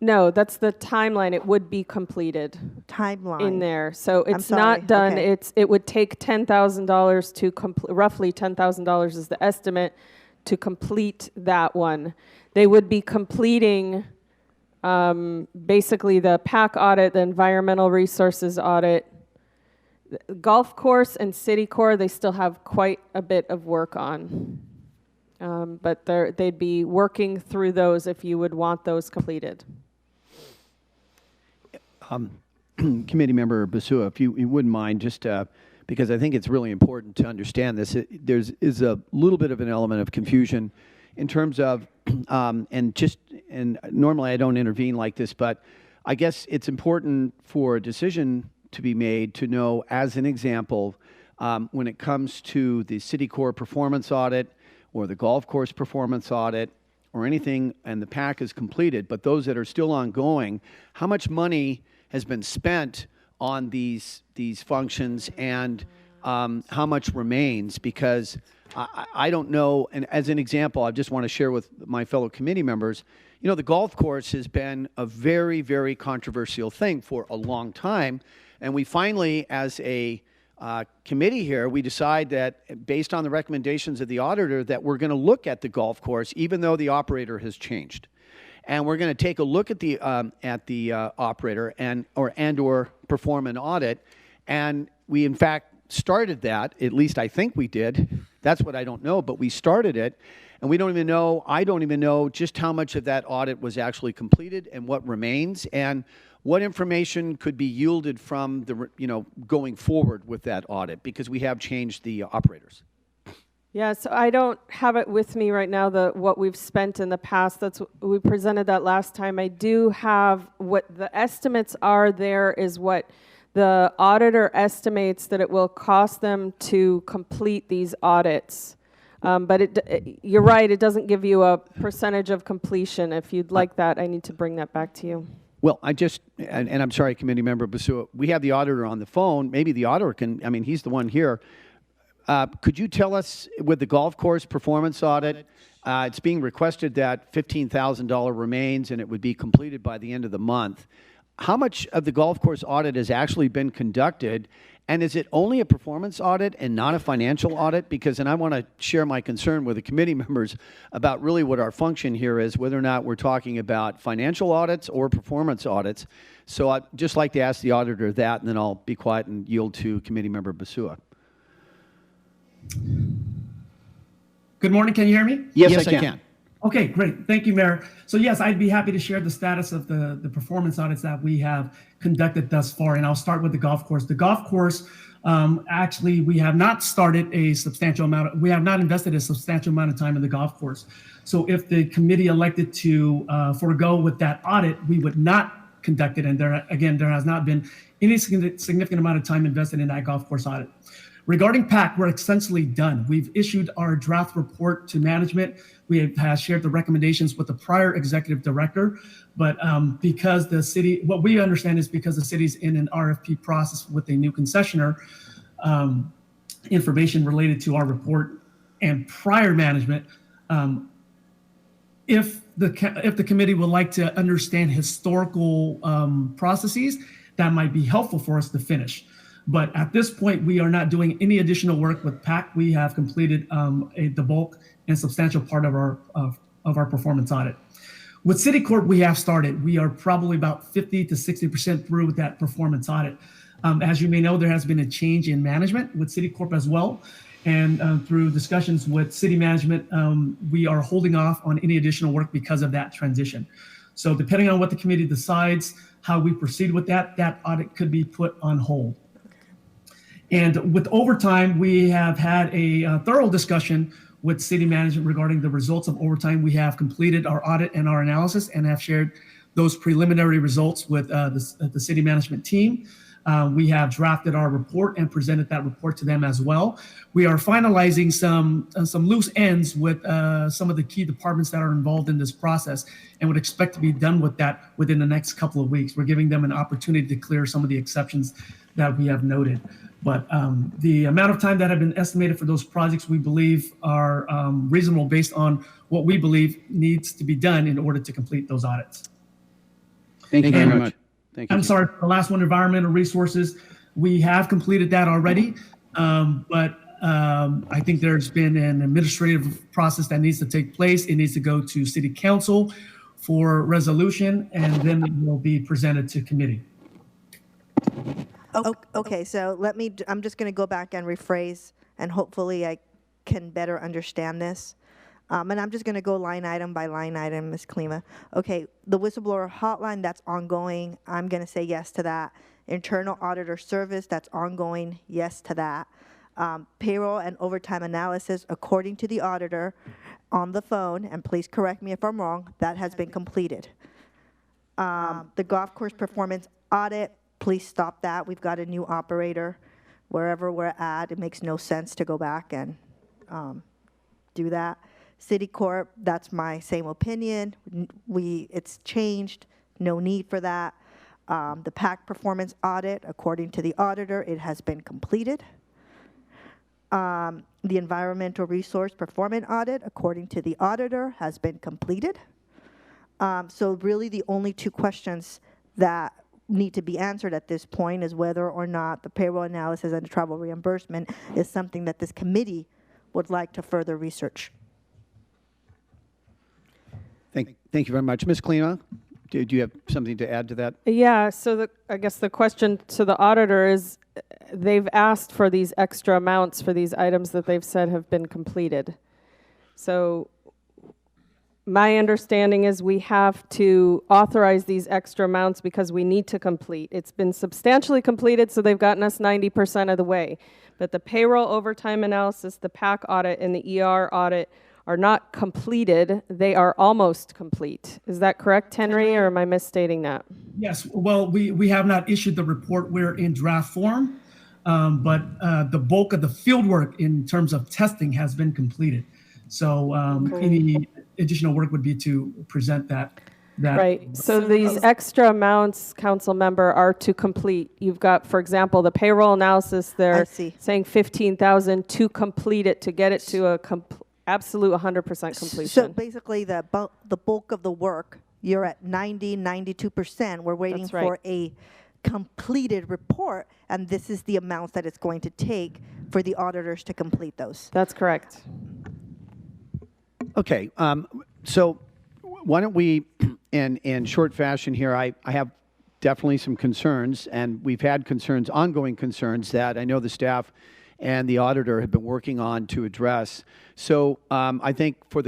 No, that's the timeline. It would be completed Timeline. in there. So it's sorry. not done. Okay. It would take $10,000 to complete, roughly $10,000 is the estimate to complete that one. They would be completing basically the PAC audit, the environmental resources audit. The golf course and city core, they still have quite a bit of work on. But they'd be working through those if you would want those completed. Committee Member Basua, if you wouldn't mind, just because I think it's really important to understand this, there is a little bit of an element of confusion in terms of, and normally I don't intervene like this, but I guess it's important for a decision to be made to know, as an example, when it comes to the city core performance audit or the golf course performance audit or anything, and the PAC is completed, but those that are still ongoing, how much money has been spent on these functions and how much remains? Because I don't know, and as an example, I just want to share with my fellow committee members, you know, the golf course has been a very, very controversial thing for a long time, and we finally, as a committee here, we decide that based on the recommendations of the auditor that we're going to look at the golf course even though the operator has changed. And we're going to take a look at the operator or perform an audit. And we, in fact, started that. At least I think we did. That's what I don't know, but we started it. And we don't even know, I don't even know just how much of that audit was actually completed and what remains and what information could be yielded from the, going forward with that audit, because we have changed the operators. Yeah, so I don't have it with me right now, what we've spent in the past. We presented that last time. I do have what the estimates are. There is what the auditor estimates that it will cost them to complete these audits. But you're right, it doesn't give you a percentage of completion. If you'd like that, I need to bring that back to you. Well, and I'm sorry, Committee Member Basua, we have the auditor on the phone. Maybe the auditor can, he's the one here. Could you tell us, with the golf course performance audit, it's being requested that $15,000 remains and it would be completed by the end of the month. How much of the golf course audit has actually been conducted, and is it only a performance audit and not a financial audit? Because, and I want to share my concern with the committee members about really what our function here is, whether or not we're talking about financial audits or performance audits. So I'd just like to ask the auditor that, and then I'll be quiet and yield to Committee Member Basua. Good morning. Can you hear me? Yes, I can. Okay, great. Thank you, Mayor. So yes, I'd be happy to share the status of the performance audits that we have conducted thus far. And I'll start with the golf course. The golf course, actually, we have not invested a substantial amount of time in the golf course. So if the committee elected to forego with that audit, we would not conduct it. And there has not been any significant amount of time invested in that golf course audit. Regarding PAC, we're essentially done. We've issued our draft report to management. We have shared the recommendations with the prior executive director, but because the city, what we understand is because the city's in an RFP process with a new concessionaire, information related to our report and prior management, if the committee would like to understand historical processes, that might be helpful for us to finish. But at this point, we are not doing any additional work with PAC. We have completed the bulk and substantial part of our performance audit. With Citicorp, we have started. We are probably about 50 to 60% through with that performance audit. As you may know, there has been a change in management with Citicorp as well. And through discussions with city management, we are holding off on any additional work because of that transition. So depending on what the committee decides, how we proceed with that audit could be put on hold. And with overtime, we have had a thorough discussion with city management regarding the results of overtime. We have completed our audit and our analysis and have shared those preliminary results with the city management team. We have drafted our report and presented that report to them as well. We are finalizing some loose ends with some of the key departments that are involved in this process and would expect to be done with that within the next couple of weeks. We're giving them an opportunity to clear some of the exceptions that we have noted. But the amount of time that have been estimated for those projects, we believe are reasonable based on what we believe needs to be done in order to complete those audits. Thank you very much. Thank you. I'm sorry, the last one, environmental resources. We have completed that already, but I think there's been an administrative process that needs to take place. It needs to go to city council for resolution, and then it will be presented to committee. Okay, so I'm just going to go back and rephrase, and hopefully I can better understand this. And I'm just going to go line item by line item, Ms. Klima. Okay, the whistleblower hotline, that's ongoing. I'm going to say yes to that. Internal auditor service, that's ongoing. Yes to that. Payroll and overtime analysis, according to the auditor on the phone, and please correct me if I'm wrong, that has been completed. The golf course performance audit, please stop that. We've got a new operator wherever we're at. It makes no sense to go back and do that. Citicorp, that's my same opinion. It's changed, no need for that. The PAC performance audit, according to the auditor, it has been completed. The environmental resource performance audit, according to the auditor, has been completed. So really the only two questions that need to be answered at this point is whether or not the payroll analysis and the travel reimbursement is something that this committee would like to further research. Thank you very much. Ms. Klima, do you have something to add to that? Yeah, so I guess the question to the auditor is, they've asked for these extra amounts for these items that they've said have been completed. So my understanding is we have to authorize these extra amounts because we need to complete. It's been substantially completed, so they've gotten us 90% of the way. But the payroll overtime analysis, the PAC audit, and the ER audit are not completed. They are almost complete. Is that correct, Henry, or am I misstating that? Yes, well, we have not issued the report. We're in draft form, but the bulk of the field work in terms of testing has been completed. So any additional work would be to present that. Right, so these extra amounts, council member, are to complete. You've got, for example, the payroll analysis, they're saying 15,000 to complete it, to get it to a absolute 100% completion. So basically the bulk of the work, you're at 92%. We're waiting for a completed report, and this is the amounts that it's going to take for the auditors to complete those. That's correct. Okay, so why don't we, in short fashion here, I have definitely some concerns, and we've had concerns, ongoing concerns, that I know the staff and the auditor have been working on to address. So I think for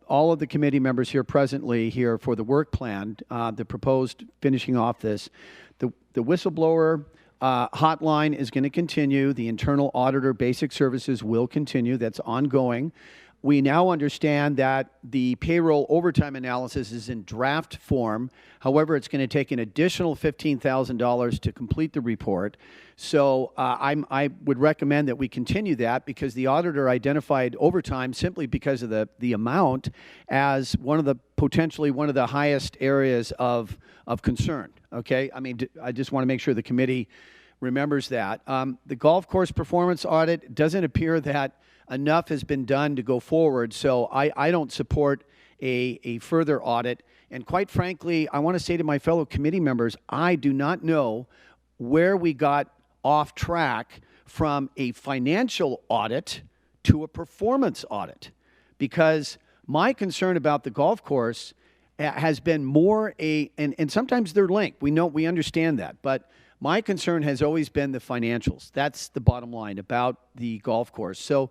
all of the committee members here presently here for the work plan, the proposed finishing off this, the whistleblower hotline is going to continue. The internal auditor basic services will continue. That's ongoing. We now understand that the payroll overtime analysis is in draft form. However, it's going to take an additional $15,000 to complete the report. So I would recommend that we continue that because the auditor identified overtime simply because of the amount as potentially one of the highest areas of concern. Okay, I mean, I just want to make sure the committee remembers that. The golf course performance audit doesn't appear that enough has been done to go forward, so I don't support a further audit. And quite frankly, I want to say to my fellow committee members, I do not know where we got off track from a financial audit to a performance audit, because my concern about the golf course has been more and sometimes they're linked. We understand that, but my concern has always been the financials. That's the bottom line about the golf course. So,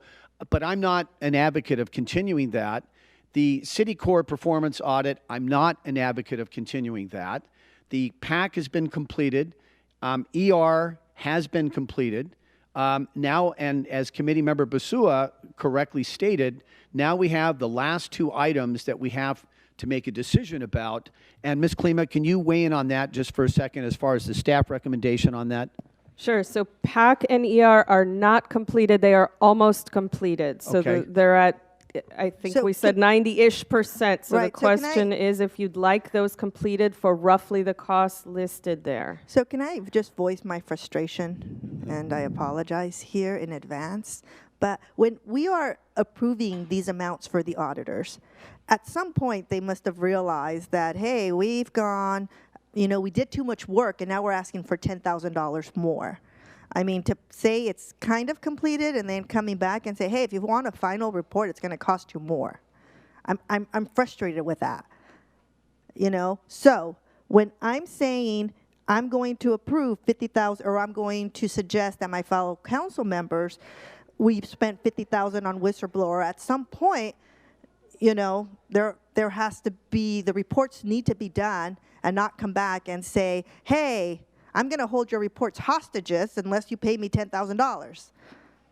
but I'm not an advocate of continuing that. The city core performance audit, I'm not an advocate of continuing that. The PAC has been completed. ER has been completed. Now, and as committee member Basua correctly stated, now we have the last two items that we have to make a decision about. And Ms. Klima, can you weigh in on that just for a second as far as the staff recommendation on that? Sure. So PAC and ER are not completed. They are almost completed. So Okay. they're at, I think So we said 90-ish%. So the Right, so can I- question is if you'd like those completed for roughly the cost listed there. So can I just voice my frustration? And I apologize here in advance. But when we are approving these amounts for the auditors, at some point they must have realized that, hey, we've gone, we did too much work and now we're asking for $10,000 more. I mean, to say it's kind of completed and then coming back and say, hey, if you want a final report, it's going to cost you more. I'm frustrated with that. So when I'm saying I'm going to approve 50,000, or I'm going to suggest that my fellow council members, we've spent 50,000 on whistleblower. At some point, there has to be, the reports need to be done and not come back and say, hey, I'm going to hold your reports hostages unless you pay me $10,000.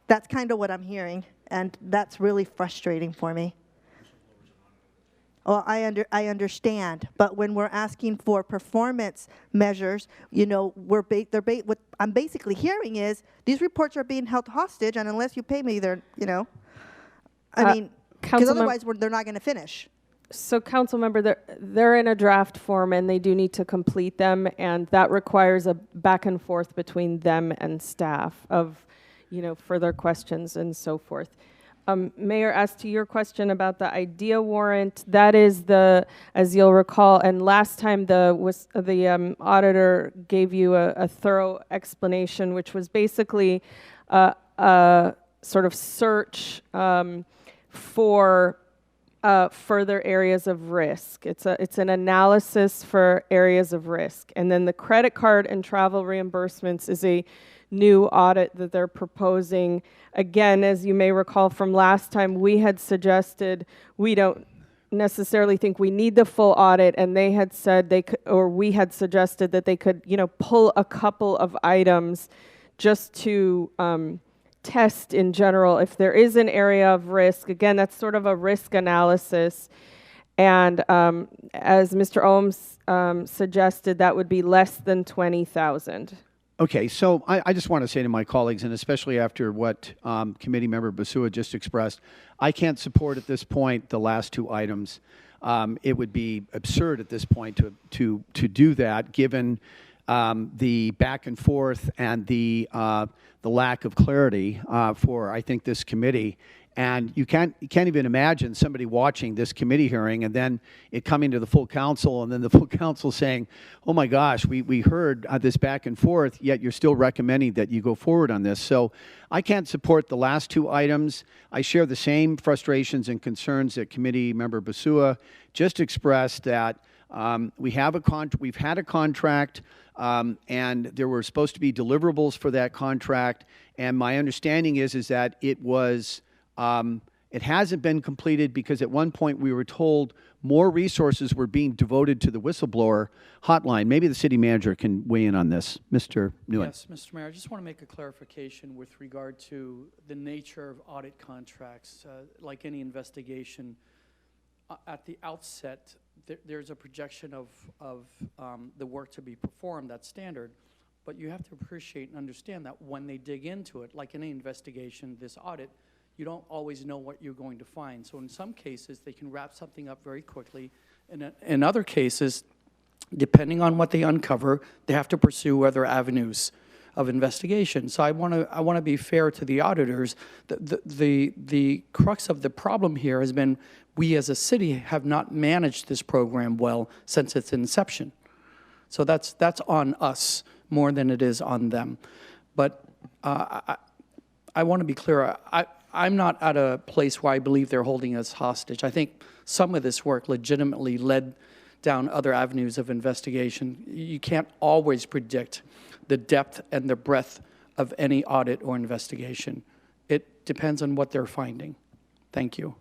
That's kind of what I'm hearing, and that's really frustrating for me. Well, I understand, but when we're asking for performance measures, what I'm basically hearing is these reports are being held hostage, and unless you pay me, they're, I mean, because otherwise they're not going to finish. So, council member, they're in a draft form and they do need to complete them, and that requires a back and forth between them and staff of, further questions and so forth. Mayor, as to your question about the IDEA warrant, that is as you'll recall, and last time the auditor gave you a thorough explanation, which was basically a sort of search for further areas of risk. It's an analysis for areas of risk. And then the credit card and travel reimbursements is a new audit that they're proposing. Again, as you may recall from last time, we had suggested we don't necessarily think we need the full audit, and they had said they could, or we had suggested that they could, pull a couple of items just to test in general if there is an area of risk. Again, that's sort of a risk analysis. And as Mr. Ohms suggested, that would be less than 20,000. Okay, so I just want to say to my colleagues, and especially after what Committee Member Basua just expressed, I can't support at this point the last two items. It would be absurd at this point to do that, given the back and forth and the lack of clarity for, I think, this committee. And you can't even imagine somebody watching this committee hearing and then it coming to the full council and then the full council saying, oh my gosh, we heard this back and forth, yet you're still recommending that you go forward on this. So I can't support the last two items. I share the same frustrations and concerns that Committee Member Basua just expressed, that we've had a contract, and there were supposed to be deliverables for that contract. And my understanding is that it was, it hasn't been completed because at one point we were told more resources were being devoted to the whistleblower hotline. Maybe the city manager can weigh in on this. Mr. Nguyen. Yes, Mr. Mayor, I just want to make a clarification with regard to the nature of audit contracts. Like any investigation, at the outset, there's a projection of the work to be performed, that's standard. But you have to appreciate and understand that when they dig into it, like any investigation, this audit, you don't always know what you're going to find. So in some cases, they can wrap something up very quickly. And in other cases, depending on what they uncover, they have to pursue other avenues of investigation. So I want to be fair to the auditors. The crux of the problem here has been we as a city have not managed this program well since its inception. So that's on us more than it is on them. But I want to be clear. I'm not at a place where I believe they're holding us hostage. I think some of this work legitimately led down other avenues of investigation. You can't always predict the depth and the breadth of any audit or investigation. It depends on what they're finding. Thank you.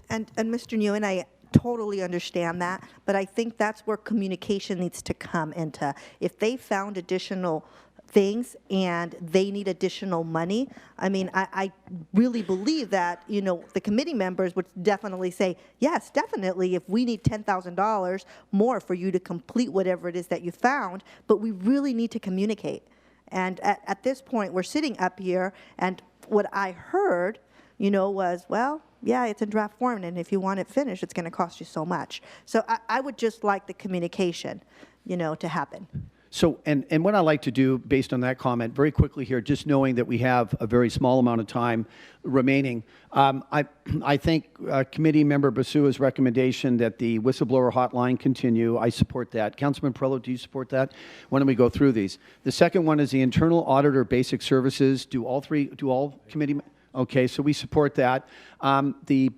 And Mr. Nguyen, I totally understand that, but I think that's where communication needs to come into. If they found additional things and they need additional money, I mean, I really believe that, you know, the committee members would definitely say, yes, definitely, if we need $10,000 more for you to complete whatever it is that you found, but we really need to communicate. And at this point, we're sitting up here, and what I heard, you know, was, well, yeah, it's in draft form, and if you want it finished, it's going to cost you so much. So I would just like the communication, you know, to happen. So, and what I like to do, based on that comment, very quickly here, just knowing that we have a very small amount of time remaining, I think Committee Member Basua's recommendation that the whistleblower hotline continue, I support that. Councilman Perello, do you support that? Why don't we go through these? The second one is the internal auditor basic services. Do all committee? Okay, so we support that. The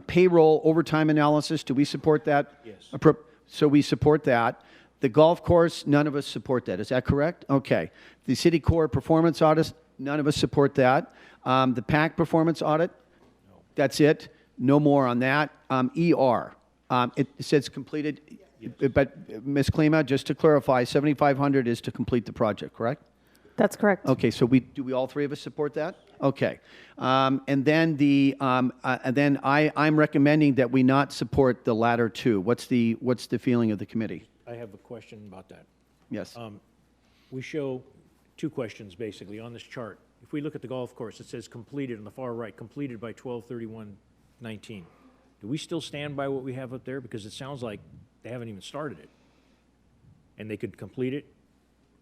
payroll overtime analysis, do we support that? Yes. So we support that. The golf course, none of us support that. Is that correct? Okay. The city core performance audit, none of us support that. The PAC performance audit, no. That's it. No more on that. ER, it says completed, yes. But Ms. Klima, just to clarify, $7,500 is to complete the project, correct? That's correct. Okay, so do we all three of us support that? Okay, and then I'm recommending that we not support the latter two. What's the feeling of the committee? I have a question about that. Yes. We show two questions basically on this chart. If we look at the golf course, it says completed on the far right, completed by 12/31/19. Do we still stand by what we have up there? Because it sounds like they haven't even started it. And they could complete it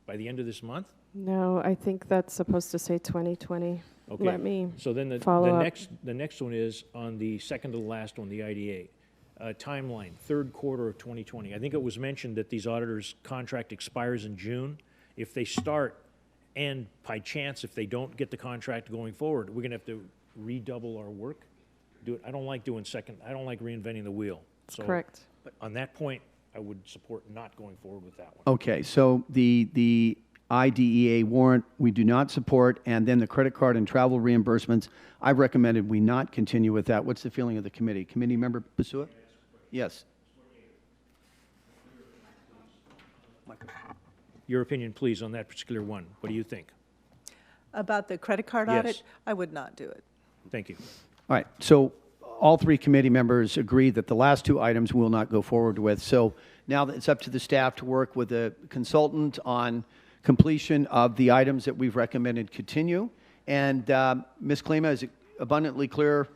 by the end of this month? No, I think that's supposed to say 2020. Okay. Let me so then the next one is on the second to the last one, the IDA. Timeline, third quarter of 2020. I think it was mentioned that these auditors' contract expires in June. If they start, and by chance, if they don't get the contract going forward, we're gonna have to redouble our work. I don't like reinventing the wheel. So correct. On that point, I would support not going forward with that one. Okay, so the IDEA warrant we do not support, and then the credit card and travel reimbursements, I've recommended we not continue with that. What's the feeling of the committee? Committee Member Basua? Yes. Your opinion, please, on that particular one. What do you think? About the credit card Yes. audit? I would not do it. Thank you. All right, so all three committee members agree that the last two items we will not go forward with. So now it's up to the staff to work with the consultant on completion of the items that we've recommended continue. And Ms. Klima, is it abundantly clear,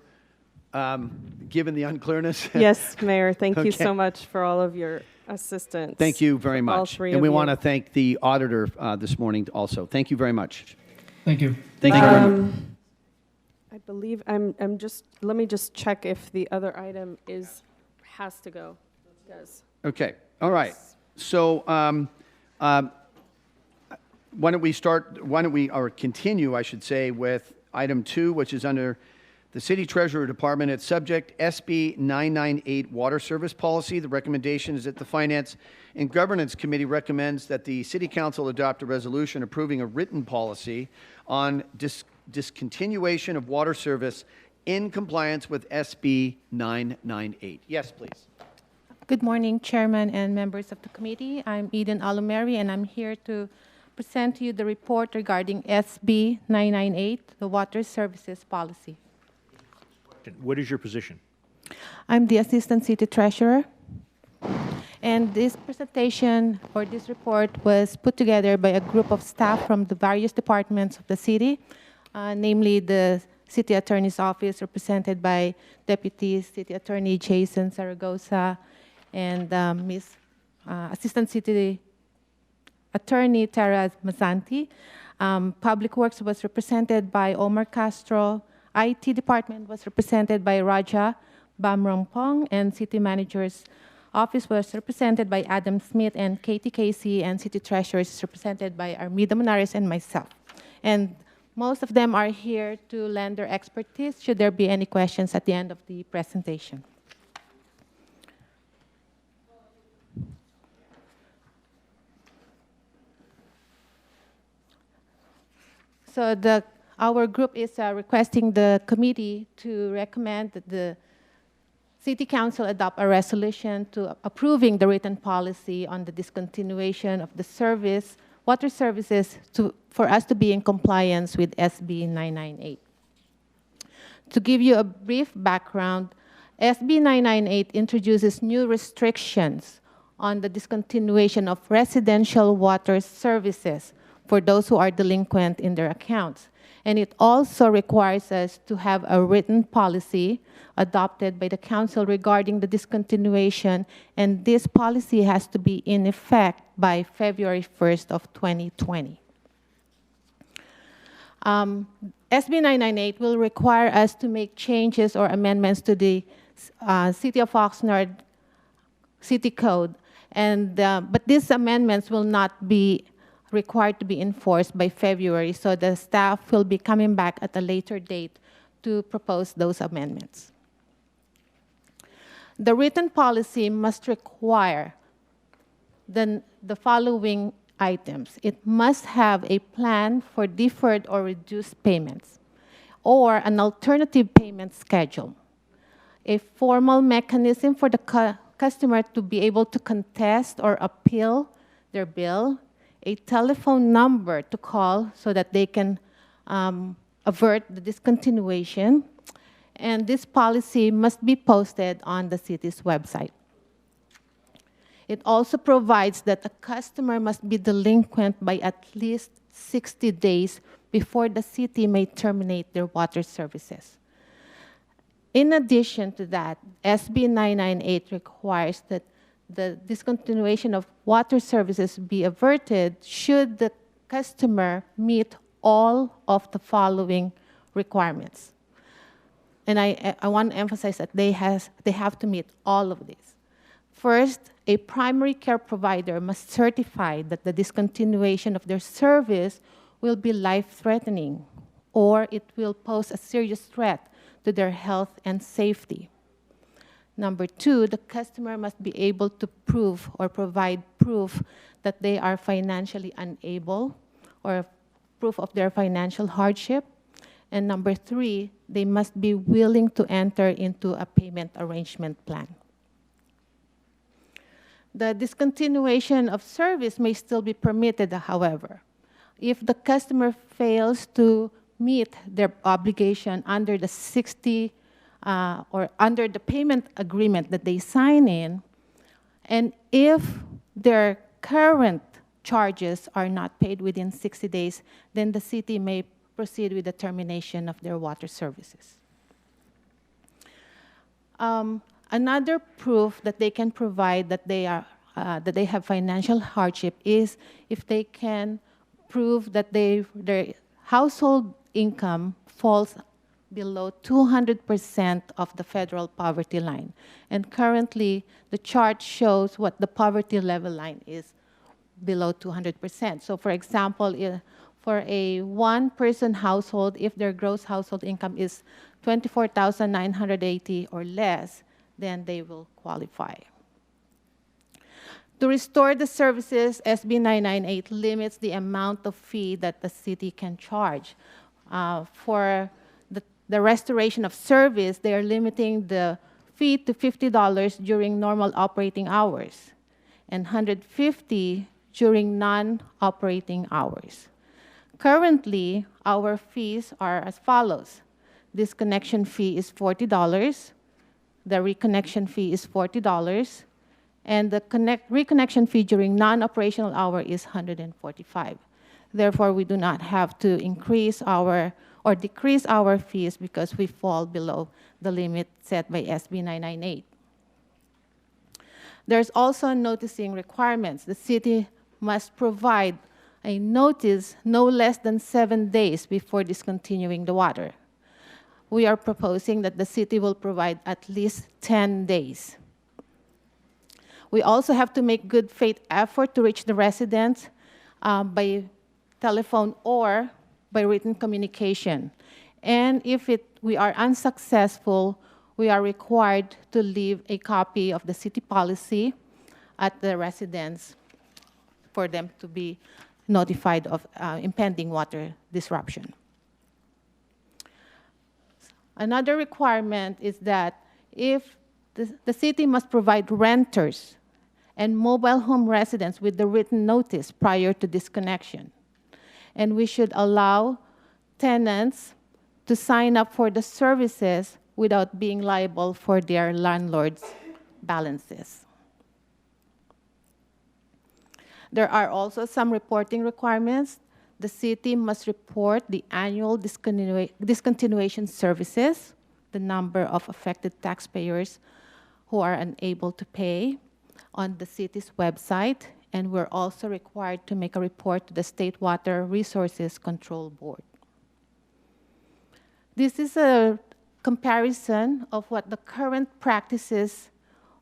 given the unclearness? Yes, Mayor. Thank you Okay. so much for all of your assistance. Thank you very much. All three and of we you. want to thank the auditor this morning also. Thank you very much. Thank you. Thank you very much. I I believe, let me just check if the other item has to go. Does. Okay, all right. So why don't we continue, I should say, with item 2, which is under the City Treasurer Department. It's subject SB 998 Water Service Policy. The recommendation is that the Finance and Governance Committee recommends that the City Council adopt a resolution approving a written policy on discontinuation of water service in compliance with SB 998. Yes, please. Good morning, Chairman and members of the committee. I'm Eden Alumeri, and I'm here to present to you the report regarding SB 998, the Water Services Policy. What is your position? I'm the Assistant City Treasurer, and this presentation or this report was put together by a group of staff from the various departments of the city, namely the City Attorney's Office, represented by Deputy City Attorney Jason Zaragoza, and Assistant City Attorney Tara Mazanti. Public Works was represented by Omar Castro. IT Department was represented by Raja Bamrongpong, and City Manager's Office was represented by Adam Smith, and Katie Casey, and City Treasurer is represented by Armida Monares and myself. And most of them are here to lend their expertise should there be any questions at the end of the presentation. So our group is requesting the committee to recommend that the City Council adopt a resolution to approving the written policy on the discontinuation of the water services for us to be in compliance with SB 998. To give you a brief background, SB 998 introduces new restrictions on the discontinuation of residential water services for those who are delinquent in their accounts. And it also requires us to have a written policy adopted by the council regarding the discontinuation, and this policy has to be in effect by February 1st of 2020. SB 998 will require us to make changes or amendments to the City of Oxnard City Code, but these amendments will not be required to be enforced by February, so the staff will be coming back at a later date to propose those amendments. The written policy must require the following items. It must have a plan for deferred or reduced payments, or an alternative payment schedule, a formal mechanism for the customer to be able to contest or appeal their bill, a telephone number to call so that they can avert the discontinuation, and this policy must be posted on the city's website. It also provides that a customer must be delinquent by at least 60 days before the city may terminate their water services. In addition to that, SB 998 requires that the discontinuation of water services be averted should the customer meet all of the following requirements. And I want to emphasize that they have to meet all of these. First, a primary care provider must certify that the discontinuation of their service will be life-threatening, or it will pose a serious threat to their health and safety. Number two, the customer must be able to prove or provide proof that they are financially unable, or proof of their financial hardship. And number three, they must be willing to enter into a payment arrangement plan. The discontinuation of service may still be permitted, however, if the customer fails to meet their obligation under the 60 or under the payment agreement that they sign in, and if their current charges are not paid within 60 days, then the city may proceed with the termination of their water services. Another proof that they can provide that they have financial hardship is if they can prove that their household income falls below 200% of the federal poverty line. And currently, the chart shows what the poverty level line is below 200%. So for example, for a one-person household, if their gross household income is $24,980 or less, then they will qualify. To restore the services, SB 998 limits the amount of fee that the city can charge. For the restoration of service, they are limiting the fee to $50 during normal operating hours and $150 during non-operating hours. Currently, our fees are as follows. Disconnection fee is $40, the reconnection fee is $40, and the reconnection fee during non-operational hour is $145. Therefore, we do not have to increase or decrease our fees because we fall below the limit set by SB 998. There's also noticing requirements. The city must provide a notice no less than 7 days before discontinuing the water. We are proposing that the city will provide at least 10 days. We also have to make good faith effort to reach the residents by telephone or by written communication. And if we are unsuccessful, we are required to leave a copy of the city policy at the residence for them to be notified of impending water disruption. Another requirement is that if the city must provide renters and mobile home residents with the written notice prior to disconnection. And we should allow tenants to sign up for the services without being liable for their landlord's balances. There are also some reporting requirements. The city must report the annual discontinuation services, the number of affected taxpayers who are unable to pay, on the city's website, and we're also required to make a report to the State Water Resources Control Board. This is a comparison of what the current practices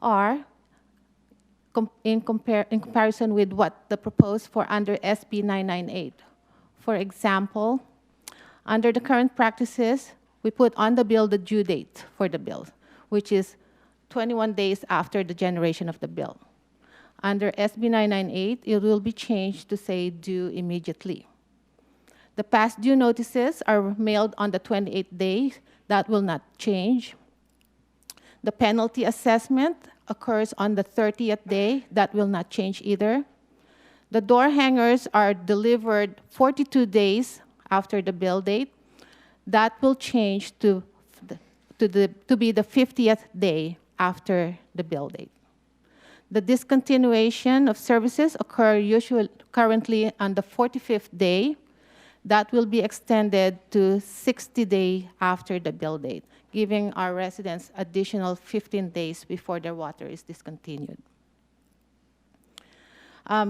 are in comparison with what the proposed for under SB 998. For example, under the current practices, we put on the bill the due date for the bill, which is 21 days after the generation of the bill. Under SB 998, it will be changed to say due immediately. The past due notices are mailed on the 28th day. That will not change. The penalty assessment occurs on the 30th day. That will not change either. The door hangers are delivered 42 days after the bill date. That will change to be the 50th day after the bill date. The discontinuation of services occur currently on the 45th day. That will be extended to 60 days after the bill date, giving our residents additional 15 days before their water is discontinued.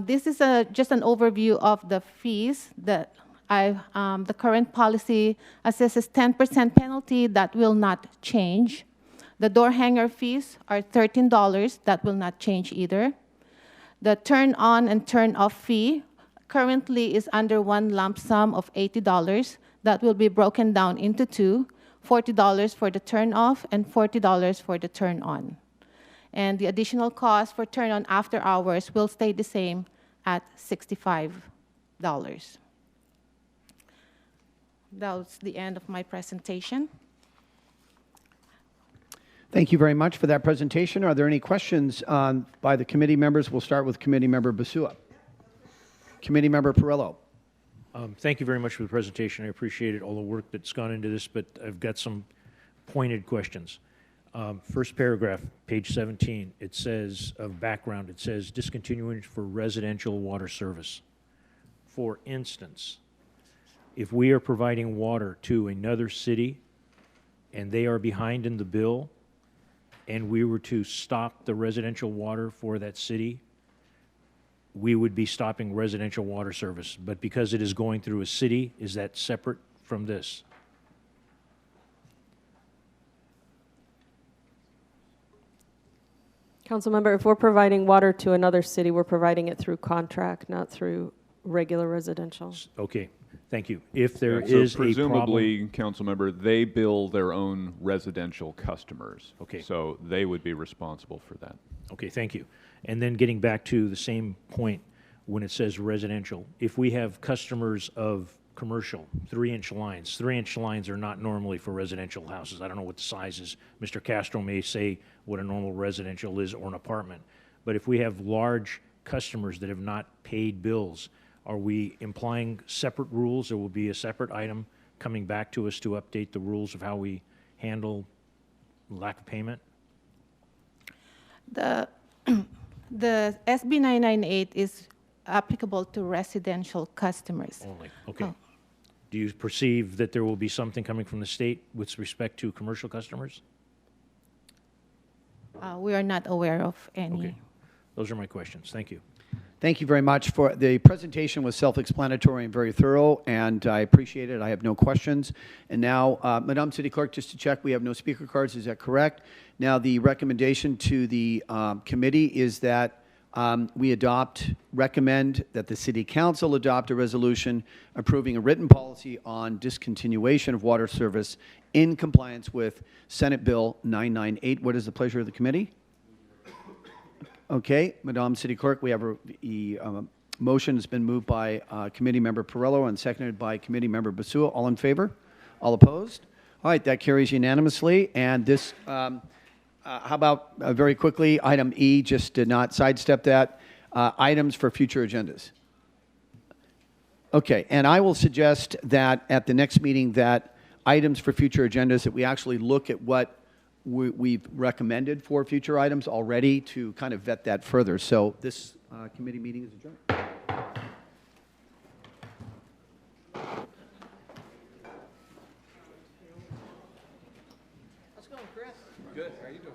This is just an overview of the fees that the current policy assesses 10% penalty. That will not change. The door hanger fees are $13. That will not change either. The turn on and turn off fee currently is under one lump sum of $80. That will be broken down into two, $40 for the turn off and $40 for the turn on. And the additional cost for turn on after hours will stay the same at $65. That's the end of my presentation. Thank you very much for that presentation. Are there any questions by the committee members? We'll start with Committee Member Basua. Committee Member Perillo. Thank you very much for the presentation. I appreciated all the work that's gone into this, but I've got some pointed questions. First paragraph, page 17, it says, of background, it says discontinuance for residential water service. For instance, if we are providing water to another city and they are behind in the bill, and we were to stop the residential water for that city, we would be stopping residential water service. But because it is going through a city, is that separate from this? Councilmember, if we're providing water to another city, we're providing it through contract, not through regular residential. Okay, thank you. If there So is a problem. presumably, Councilmember, they bill their own residential customers. Okay. So they would be responsible for that. Okay, thank you. And then getting back to the same point, when it says residential, if we have customers of commercial, 3-inch lines, 3-inch lines are not normally for residential houses. I don't know what the size is. Mr. Castro may say what a normal residential is or an apartment. But if we have large customers that have not paid bills, are we implying separate rules? There will be a separate item coming back to us to update the rules of how we handle lack of payment? The SB 998 is applicable to residential customers. Only, okay. Oh. Do you perceive that there will be something coming from the state with respect to commercial customers? We are not aware of any. Okay. Those are my questions. Thank you. Thank you very much for the presentation. Was self-explanatory and very thorough, and I appreciate it. I have no questions. And now, Madam City Clerk, just to check, we have no speaker cards. Is that correct? Now, the recommendation to the committee is that we recommend that the City Council adopt a resolution approving a written policy on discontinuation of water service in compliance with Senate Bill 998. What is the pleasure of the committee? Okay, Madam City Clerk, we have a motion that's been moved by Committee Member Perillo and seconded by Committee Member Basua. All in favor? All opposed? All right, that carries unanimously. And this, how about very quickly, item E, just to not sidestep that, items for future agendas. Okay, and I will suggest that at the next meeting that items for future agendas, that we actually look at what we've recommended for future items already to kind of vet that further. So this committee meeting is adjourned. How's it going, Chris? Good. How are you doing?